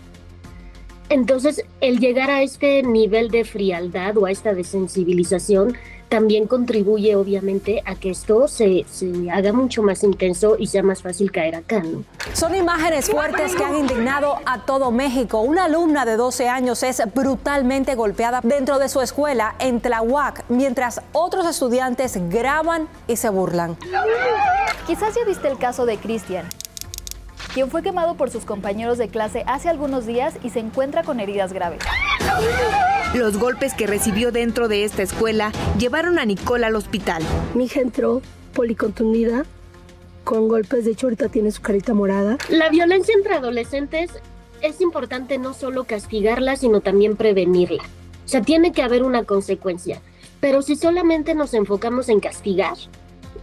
Entonces, el llegar a este nivel de frialdad o a esta desensibilización también contribuye obviamente a que esto se haga mucho más intenso y sea más fácil caer acá, ¿no? Son imágenes fuertes que han indignado a todo México. Una alumna de 12 años es brutalmente golpeada dentro de su escuela en Tláhuac, mientras otros estudiantes graban y se burlan. Quizás ya viste el caso de Cristian, quien fue quemado por sus compañeros de clase hace algunos días y se encuentra con heridas graves. Los golpes que recibió dentro de esta escuela llevaron a Nicole al hospital. Mi hija entró policontundida, con golpes, de hecho ahorita tiene su carita morada. La violencia entre adolescentes es importante no solo castigarla, sino también prevenirla. O sea, tiene que haber una consecuencia. Pero si solamente nos enfocamos en castigar,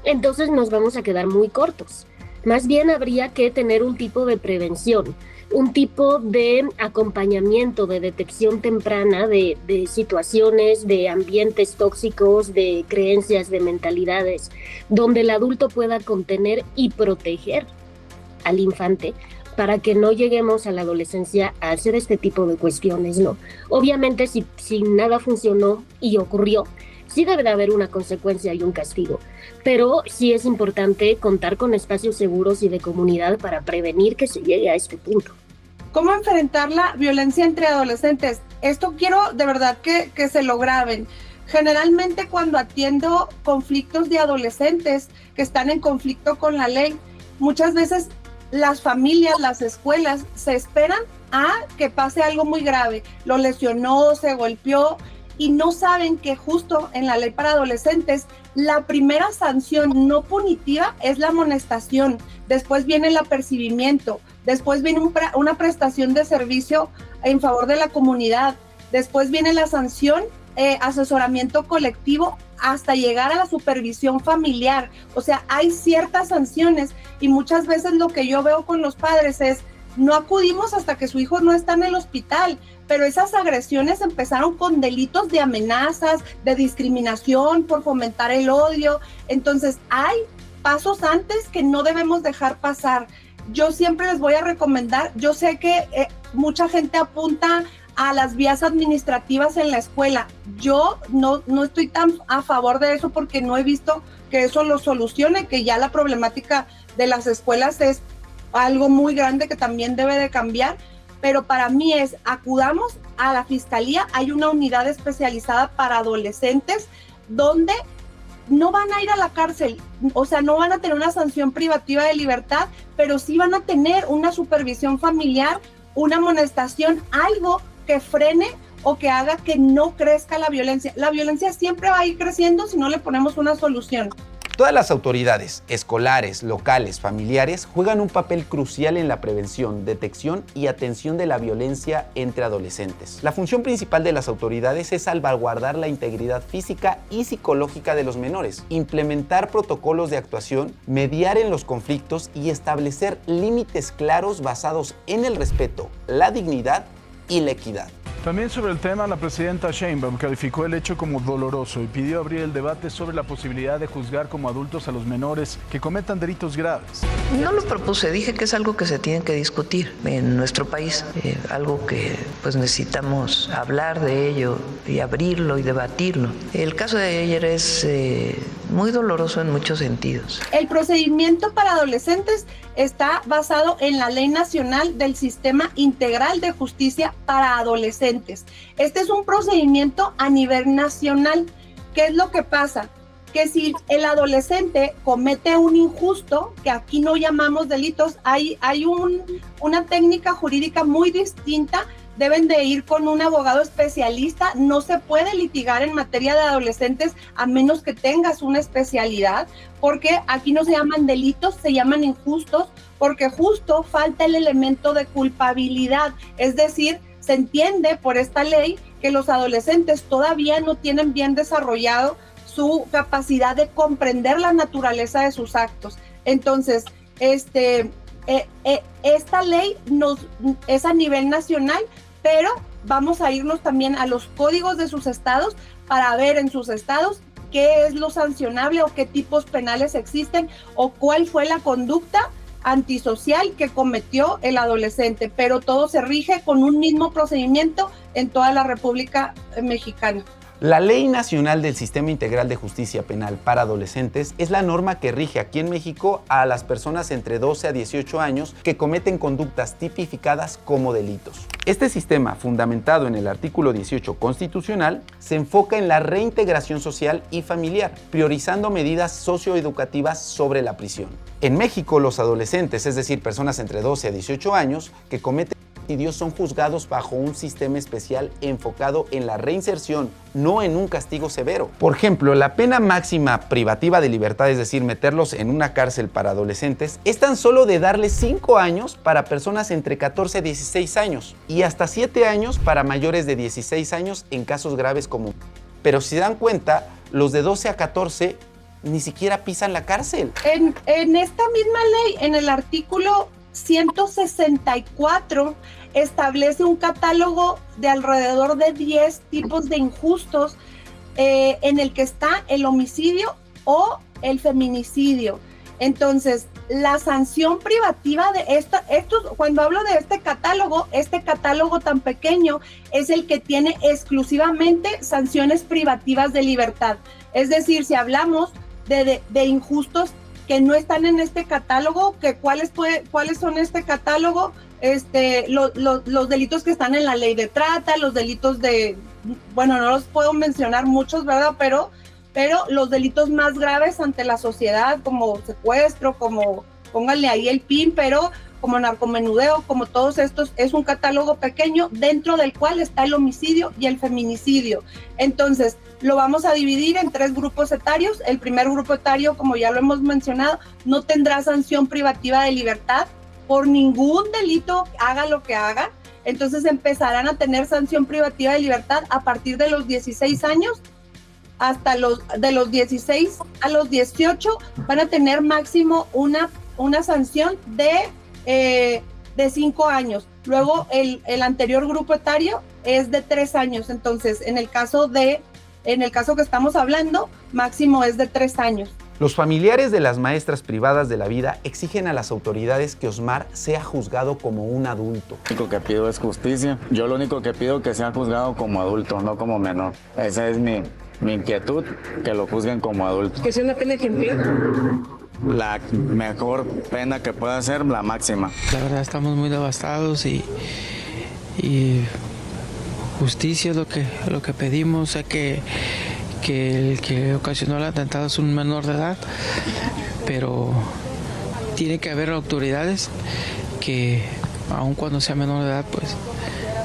entonces nos vamos a quedar muy cortos. Más bien habría que tener un tipo de prevención, un tipo de acompañamiento, de detección temprana de situaciones, de ambientes tóxicos, de creencias, de mentalidades, donde el adulto pueda contener y proteger al infante para que no lleguemos a la adolescencia a hacer este tipo de cuestiones, ¿no? Obviamente, si nada funcionó y ocurrió, sí debe de haber una consecuencia y un castigo, pero sí es importante contar con espacios seguros y de comunidad para prevenir que se llegue a este punto. ¿Cómo enfrentar la violencia entre adolescentes? Esto quiero de verdad que se lo graben. Generalmente cuando atiendo conflictos de adolescentes que están en conflicto con la ley, muchas veces las familias, las escuelas se esperan a que pase algo muy grave. Lo lesionó, se golpeó y no saben que justo en la ley para adolescentes la primera sanción no punitiva es la amonestación. Después viene el apercibimiento. Después viene una prestación de servicio en favor de la comunidad. Después viene la sanción, asesoramiento colectivo, hasta llegar a la supervisión familiar. O sea, hay ciertas sanciones y muchas veces lo que yo veo con los padres es, no acudimos hasta que su hijo no está en el hospital, pero esas agresiones empezaron con delitos de amenazas, de discriminación, por fomentar el odio. Entonces, hay pasos antes que no debemos dejar pasar. Yo siempre les voy a recomendar, yo sé que mucha gente apunta a las vías administrativas en la escuela. Yo no estoy tan a favor de eso porque no he visto que eso lo solucione, que ya la problemática de las escuelas es algo muy grande que también debe de cambiar, pero para mí es, acudamos a la fiscalía, hay una unidad especializada para adolescentes donde no van a ir a la cárcel, o sea, no van a tener una sanción privativa de libertad, pero sí van a tener una supervisión familiar, una amonestación, algo que frene o que haga que no crezca la violencia. La violencia siempre va a ir creciendo si no le ponemos una solución. Todas las autoridades, escolares, locales, familiares, juegan un papel crucial en la prevención, detección y atención de la violencia entre adolescentes. La función principal de las autoridades es salvaguardar la integridad física y psicológica de los menores, implementar protocolos de actuación, mediar en los conflictos y establecer límites claros basados en el respeto, la dignidad y la equidad. También sobre el tema, la presidenta Sheinbaum calificó el hecho como doloroso y pidió abrir el debate sobre la posibilidad de juzgar como adultos a los menores que cometan delitos graves. No lo propuse, dije que es algo que se tiene que discutir en nuestro país, algo que pues necesitamos hablar de ello y abrirlo y debatirlo. El caso de ayer es muy doloroso en muchos sentidos. El procedimiento para adolescentes está basado en la Ley Nacional del Sistema Integral de Justicia para Adolescentes. Este es un procedimiento a nivel nacional. ¿Qué es lo que pasa? que si el adolescente comete un injusto, que aquí no llamamos delitos, hay una técnica jurídica muy distinta, deben de ir con un abogado especialista, no se puede litigar en materia de adolescentes a menos que tengas una especialidad, porque aquí no se llaman delitos, se llaman injustos, porque justo falta el elemento de culpabilidad, es decir, se entiende por esta ley que los adolescentes todavía no tienen bien desarrollado su capacidad de comprender la naturaleza de sus actos. Entonces, esta ley es a nivel nacional, pero vamos a irnos también a los códigos de sus estados para ver en sus estados qué es lo sancionable o qué tipos penales existen o cuál fue la conducta antisocial que cometió el adolescente, pero todo se rige con un mismo procedimiento en toda la República Mexicana. La Ley Nacional del Sistema Integral de Justicia Penal para Adolescentes es la norma que rige aquí en México a las personas entre 12 a 18 años que cometen conductas tipificadas como delitos. Este sistema, fundamentado en el artículo 18 constitucional, se enfoca en la reintegración social y familiar, priorizando medidas socioeducativas sobre la prisión. En México, los adolescentes, es decir, personas entre 12 a 18 años que cometen homicidios, son juzgados bajo un sistema especial enfocado en la reinserción, no en un castigo severo. Por ejemplo, la pena máxima privativa de libertad, es decir, meterlos en una cárcel para adolescentes, es tan solo de darles 5 años para personas entre 14 a 16 años y hasta 7 años para mayores de 16 años en casos graves como... Pero si se dan cuenta, los de 12 a 14 ni siquiera pisan la cárcel. En esta misma ley, en el artículo 164, establece un catálogo de alrededor de 10 tipos de injustos en el que está el homicidio o el feminicidio. Entonces, la sanción privativa de esto, cuando hablo de este catálogo tan pequeño es el que tiene exclusivamente sanciones privativas de libertad. Es decir, si hablamos de injustos que no están en este catálogo, que cuáles son este catálogo, los delitos que están en la ley de trata, los delitos no los puedo mencionar muchos, ¿verdad? Pero los delitos más graves ante la sociedad, como secuestro, como pónganle ahí el PIN, pero como narcomenudeo, como todos estos, es un catálogo pequeño dentro del cual está el homicidio y el feminicidio. Entonces, lo vamos a dividir en 3 grupos etarios. El primer grupo etario, como ya lo hemos mencionado, no tendrá sanción privativa de libertad por ningún delito, haga lo que haga. Entonces empezarán a tener sanción privativa de libertad a partir de los 16 años, hasta de los 16 a los 18 van a tener máximo una sanción de 5 años. Luego el anterior grupo etario es de 3 años. Entonces, en el caso que estamos hablando, máximo es de 3 años. Los familiares de las maestras privadas de la vida exigen a las autoridades que Osmar sea juzgado como un adulto. Lo único que pido es justicia. Yo lo único que pido es que sea juzgado como adulto, no como menor. Esa es mi inquietud, que lo juzguen como adulto. ¿Que sea una pena ejemplar? La mejor pena que pueda ser, la máxima. La verdad estamos muy devastados y justicia es lo que pedimos. Sé que el que ocasionó el atentado es un menor de edad, pero tiene que haber autoridades que, aun cuando sea menor de edad, pues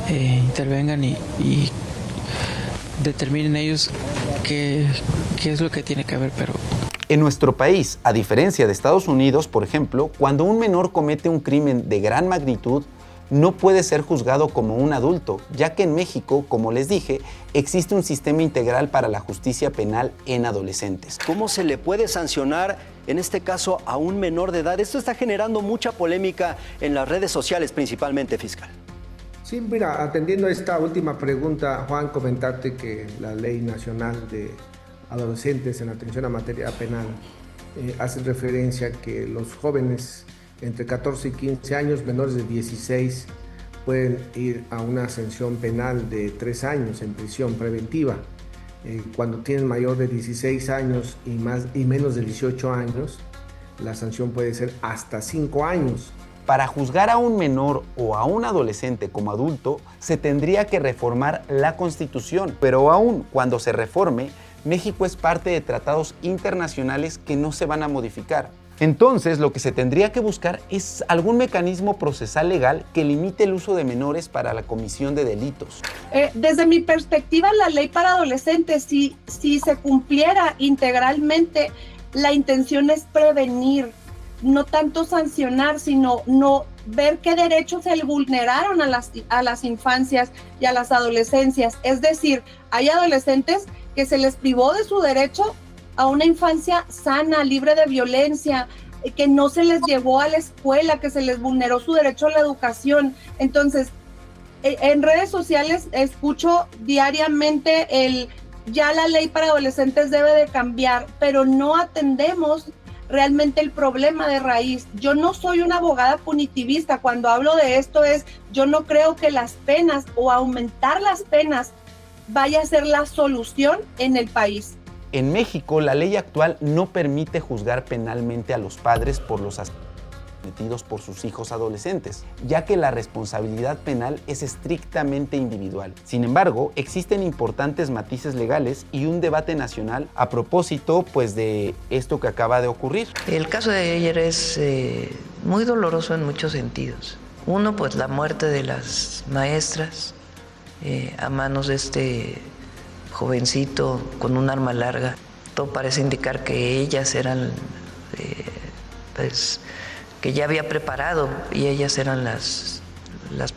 intervengan y determinen ellos qué es lo que tiene que haber, pero... En nuestro país, a diferencia de Estados Unidos, por ejemplo, cuando un menor comete un crimen de gran magnitud, no puede ser juzgado como un adulto, ya que en México, como les dije, existe un sistema integral para la justicia penal en adolescentes. ¿Cómo se le puede sancionar, en este caso, a un menor de edad? Esto está generando mucha polémica en las redes sociales, principalmente, fiscal. Sí, mira, atendiendo a esta última pregunta, Juan, comentarte que la Ley Nacional de Adolescentes en Atención a Materia Penal hace referencia a que los jóvenes entre 14 y 15 años, menores de 16, pueden ir a una sanción penal de 3 años en prisión preventiva. Cuando tienen mayor de 16 años y menos de 18 años, la sanción puede ser hasta 5 años. Para juzgar a un menor o a un adolescente como adulto, se tendría que reformar la Constitución, pero aún cuando se reforme, México es parte de tratados internacionales que no se van a modificar. Entonces, lo que se tendría que buscar es algún mecanismo procesal legal que limite el uso de menores para la comisión de delitos. Desde mi perspectiva, la ley para adolescentes, si se cumpliera integralmente, la intención es prevenir, no tanto sancionar, sino no ver qué derechos se le vulneraron a las infancias y a las adolescencias. Es decir, hay adolescentes que se les privó de su derecho a una infancia sana, libre de violencia, que no se les llevó a la escuela, que se les vulneró su derecho a la educación. Entonces, en redes sociales escucho diariamente ya la ley para adolescentes debe de cambiar, pero no atendemos realmente el problema de raíz. Yo no soy una abogada punitivista. Cuando hablo de esto yo no creo que las penas o aumentar las penas vaya a ser la solución en el país. En México, la ley actual no permite juzgar penalmente a los padres por los cometidos por sus hijos adolescentes, ya que la responsabilidad penal es estrictamente individual. Sin embargo, existen importantes matices legales y un debate nacional a propósito, de esto que acaba de ocurrir. El caso de ayer es muy doloroso en muchos sentidos. Uno, la muerte de las maestras a manos de este jovencito con un arma larga. Todo parece indicar que ellas eran, que ya había preparado y ellas eran las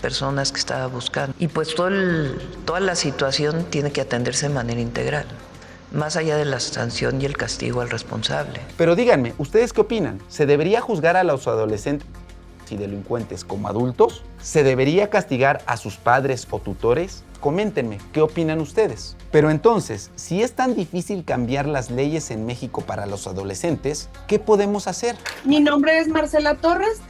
personas que estaba buscando. Y toda la situación tiene que atenderse de manera integral, más allá de la sanción y el castigo al responsable. Pero díganme, ¿ustedes qué opinan? ¿Se debería juzgar a los adolescentes y delincuentes como adultos? ¿Se debería castigar a sus padres o tutores? Coméntenme, ¿qué opinan ustedes? Pero entonces, si es tan difícil cambiar las leyes en México para los adolescentes, ¿qué podemos hacer? Mi nombre es Marcela Torres,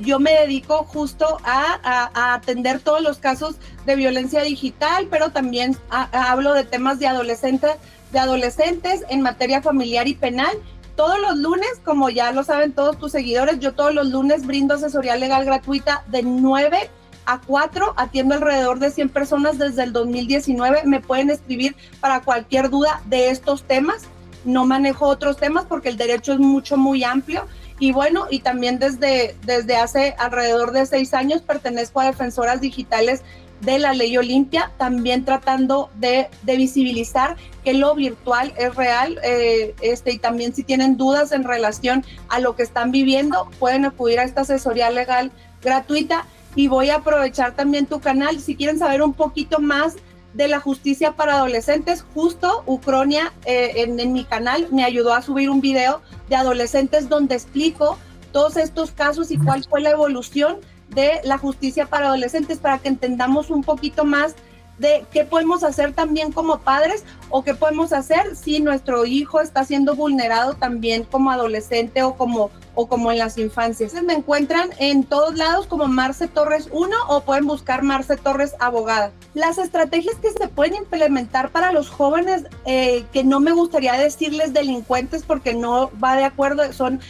yo me dedico justo a atender todos los casos de violencia digital, pero también hablo de temas de adolescentes en materia familiar y penal. Todos los lunes, como ya lo saben todos tus seguidores, yo todos los lunes brindo asesoría legal gratuita de 9 a 4, atiendo alrededor de 100 personas desde el 2019. Me pueden escribir para cualquier duda de estos temas. No manejo otros temas porque el derecho es muy amplio. Y bueno, y también desde hace alrededor de 6 años pertenezco a Defensoras Digitales de la Ley Olimpia, también tratando de visibilizar que lo virtual es real, y también si tienen dudas en relación a lo que están viviendo, pueden acudir a esta asesoría legal gratuita. Y voy a aprovechar también tu canal, si quieren saber un poquito más de la justicia para adolescentes, justo Ucronia en mi canal me ayudó a subir un video de adolescentes donde explico todos estos casos y cuál fue la evolución de la justicia para adolescentes, para que entendamos un poquito más de qué podemos hacer también como padres o qué podemos hacer si nuestro hijo está siendo vulnerado también como adolescente o como en las infancias. Me encuentran en todos lados como Marce Torres 1 o pueden buscar Marce Torres Abogada. Las estrategias que se pueden implementar para los jóvenes, que no me gustaría decirles delincuentes porque no va de acuerdo, son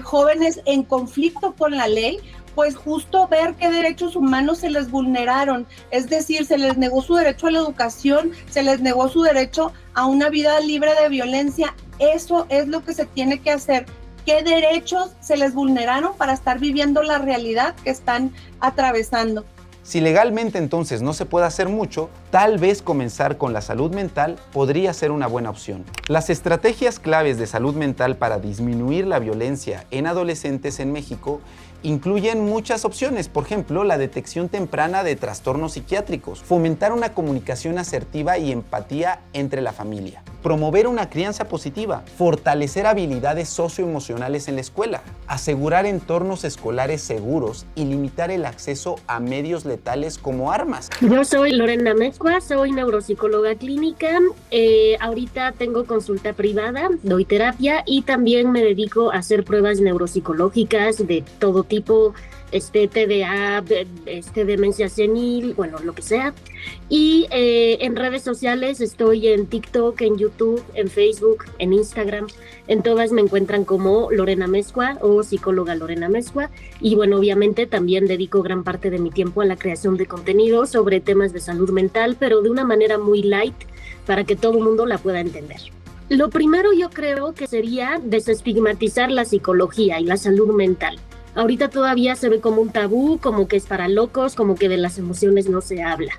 jóvenes en conflicto con la ley, pues justo ver qué derechos humanos se les vulneraron, es decir, se les negó su derecho a la educación, se les negó su derecho a una vida libre de violencia. Eso es lo que se tiene que hacer. ¿Qué derechos se les vulneraron para estar viviendo la realidad que están atravesando? Si legalmente entonces no se puede hacer mucho, tal vez comenzar con la salud mental podría ser una buena opción. Las estrategias claves de salud mental para disminuir la violencia en adolescentes en México incluyen muchas opciones, por ejemplo, la detección temprana de trastornos psiquiátricos, fomentar una comunicación asertiva y empatía entre la familia, promover una crianza positiva, fortalecer habilidades socioemocionales en la escuela, asegurar entornos escolares seguros y limitar el acceso a medios letales como armas. Yo soy Lorena Mezcua, soy neuropsicóloga clínica, ahorita tengo consulta privada, doy terapia y también me dedico a hacer pruebas neuropsicológicas de todo tipo, TDA, demencia senil, bueno, lo que sea. Y en redes sociales estoy en TikTok, en YouTube, en Facebook, en Instagram. En todas me encuentran como Lorena Mezcua o psicóloga Lorena Mezcua. Y bueno, obviamente también dedico gran parte de mi tiempo a la creación de contenido sobre temas de salud mental, pero de una manera muy light, para que todo el mundo la pueda entender. Lo primero yo creo que sería desestigmatizar la psicología y la salud mental. Ahorita todavía se ve como un tabú, como que es para locos, como que de las emociones no se habla.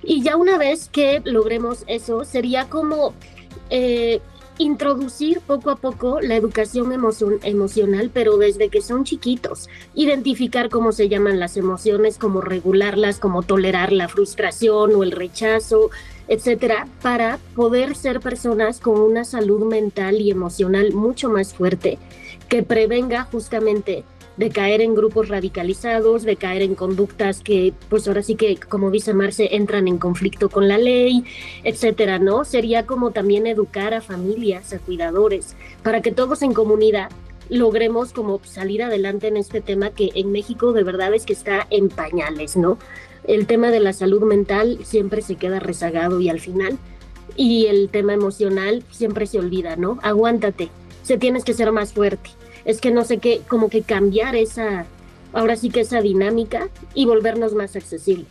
Y ya una vez que logremos eso, sería como introducir poco a poco la educación emocional, pero desde que son chiquitos. Identificar cómo se llaman las emociones, cómo regularlas, cómo tolerar la frustración o el rechazo, etcétera, para poder ser personas con una salud mental y emocional mucho más fuerte, que prevenga justamente de caer en grupos radicalizados, de caer en conductas que, pues ahora sí que, como dice Marce, entran en conflicto con la ley, etcétera, ¿no? Sería como también educar a familias, a cuidadores, para que todos en comunidad logremos como salir adelante en este tema que en México de verdad es que está en pañales, ¿no? El tema de la salud mental siempre se queda rezagado y al final, y el tema emocional siempre se olvida, ¿no? Aguántate, tienes que ser más fuerte. Es que no sé qué, como que cambiar ahora sí que esa dinámica y volvernos más accesibles.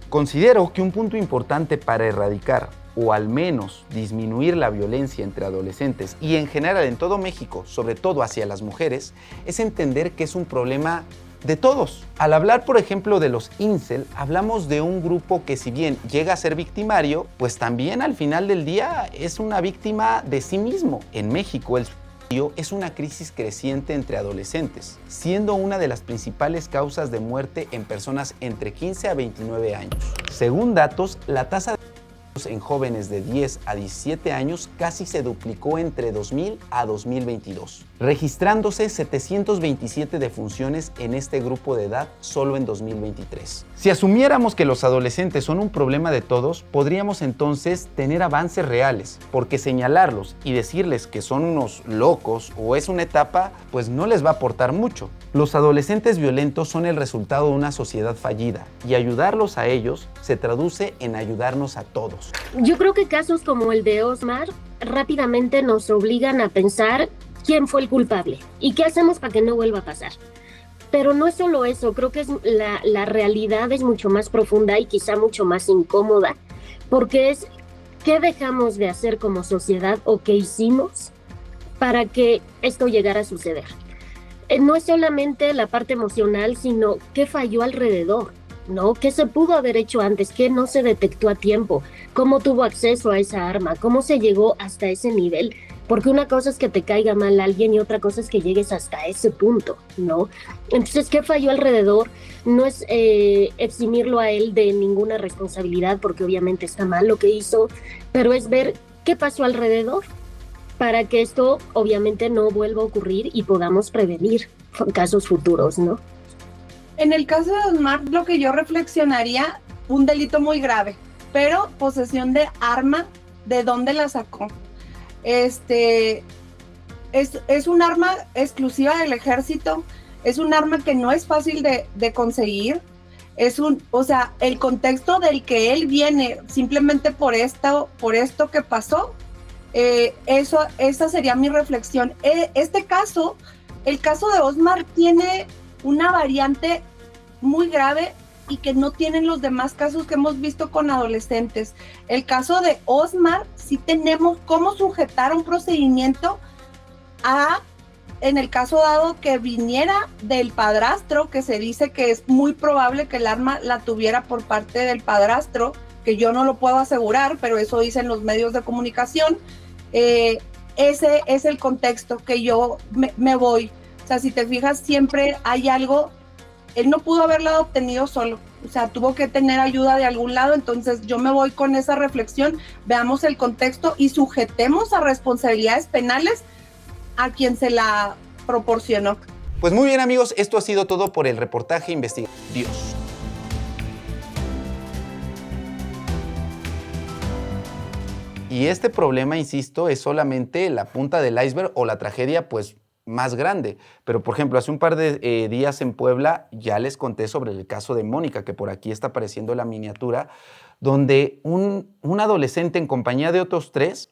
Considero que un punto importante para erradicar o al menos disminuir la violencia entre adolescentes y en general en todo México, sobre todo hacia las mujeres, es entender que es un problema de todos. Al hablar, por ejemplo, de los incel, hablamos de un grupo que si bien llega a ser victimario, pues también al final del día es una víctima de sí mismo. En México, el es una crisis creciente entre adolescentes, siendo una de las principales causas de muerte en personas entre 15 a 29 años. Según datos, la tasa de en jóvenes de 10 a 17 años casi se duplicó entre 2000 a 2022, registrándose 727 defunciones en este grupo de edad solo en 2023. Si asumiéramos que los adolescentes son un problema de todos, podríamos entonces tener avances reales, porque señalarlos y decirles que son unos locos o es una etapa, pues no les va a aportar mucho. Los adolescentes violentos son el resultado de una sociedad fallida y ayudarlos a ellos se traduce en ayudarnos a todos. Yo creo que casos como el de Osmar rápidamente nos obligan a pensar quién fue el culpable y qué hacemos para que no vuelva a pasar. Pero no es solo eso, creo que la realidad es mucho más profunda y quizá mucho más incómoda, porque es qué dejamos de hacer como sociedad o qué hicimos para que esto llegara a suceder. No es solamente la parte emocional, sino qué falló alrededor, ¿no? ¿Qué se pudo haber hecho antes? ¿Qué no se detectó a tiempo? ¿Cómo tuvo acceso a esa arma? ¿Cómo se llegó hasta ese nivel? Porque una cosa es que te caiga mal alguien y otra cosa es que llegues hasta ese punto, ¿no? Entonces, ¿qué falló alrededor? No es eximirlo a él de ninguna responsabilidad, porque obviamente está mal lo que hizo, pero es ver qué pasó alrededor para que esto obviamente no vuelva a ocurrir y podamos prevenir casos futuros, ¿no? En el caso de Osmar, lo que yo reflexionaría, un delito muy grave, pero posesión de arma, ¿de dónde la sacó? Es un arma exclusiva del ejército, es un arma que no es fácil de conseguir, o sea, el contexto del que él viene, simplemente por esto que pasó, esa sería mi reflexión. El caso de Osmar tiene una variante muy grave y que no tienen los demás casos que hemos visto con adolescentes. El caso de Osmar, sí tenemos cómo sujetar un procedimiento en el caso dado que viniera del padrastro, que se dice que es muy probable que el arma la tuviera por parte del padrastro, que yo no lo puedo asegurar, pero eso dicen los medios de comunicación. Ese es el contexto que yo me voy. O sea, si te fijas, siempre hay algo. Él no pudo haberla obtenido solo, o sea, tuvo que tener ayuda de algún lado. Entonces yo me voy con esa reflexión, veamos el contexto y sujetemos a responsabilidades penales a quien se la proporcionó. Pues muy bien, amigos, esto ha sido todo por el reportaje investigativo. Dios. Y este problema, insisto, es solamente la punta del iceberg o la tragedia, pues, más grande. Pero, por ejemplo, hace un par de días en Puebla ya les conté sobre el caso de Mónica, que por aquí está apareciendo la miniatura, donde un adolescente en compañía de otros 3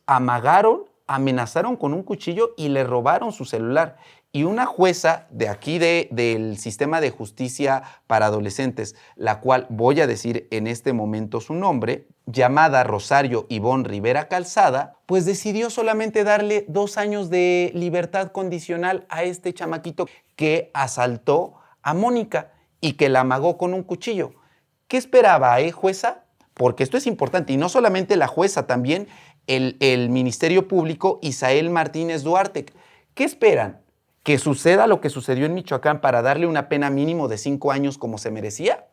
amenazaron con un cuchillo y le robaron su celular. Y una jueza de aquí del sistema de justicia para adolescentes, la cual voy a decir en este momento su nombre, llamada Rosario Ivonne Rivera Calzada, pues decidió solamente darle 2 años de libertad condicional a este chamaquito que asaltó a Mónica y que la amagó con un cuchillo. ¿Qué esperaba, jueza? Porque esto es importante, y no solamente la jueza, también el Ministerio Público Isael Martínez Duarte. ¿Qué esperan? ¿Que suceda lo que sucedió en Michoacán para darle una pena mínimo de 5 años como se merecía?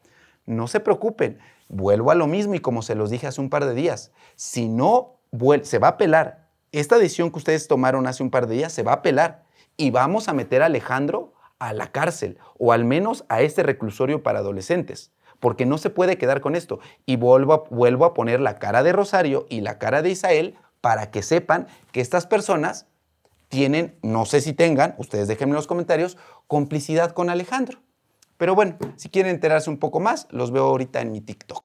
No se preocupen, vuelvo a lo mismo y como se los dije hace un par de días, si no, se va a apelar. Esta decisión que ustedes tomaron hace un par de días se va a apelar y vamos a meter a Alejandro a la cárcel o al menos a este reclusorio para adolescentes, porque no se puede quedar con esto. Y vuelvo a poner la cara de Rosario y la cara de Isael para que sepan que estas personas tienen, no sé si tengan, ustedes déjenme en los comentarios, complicidad con Alejandro. Pero bueno, si quieren enterarse un poco más, los veo ahorita en mi TikTok.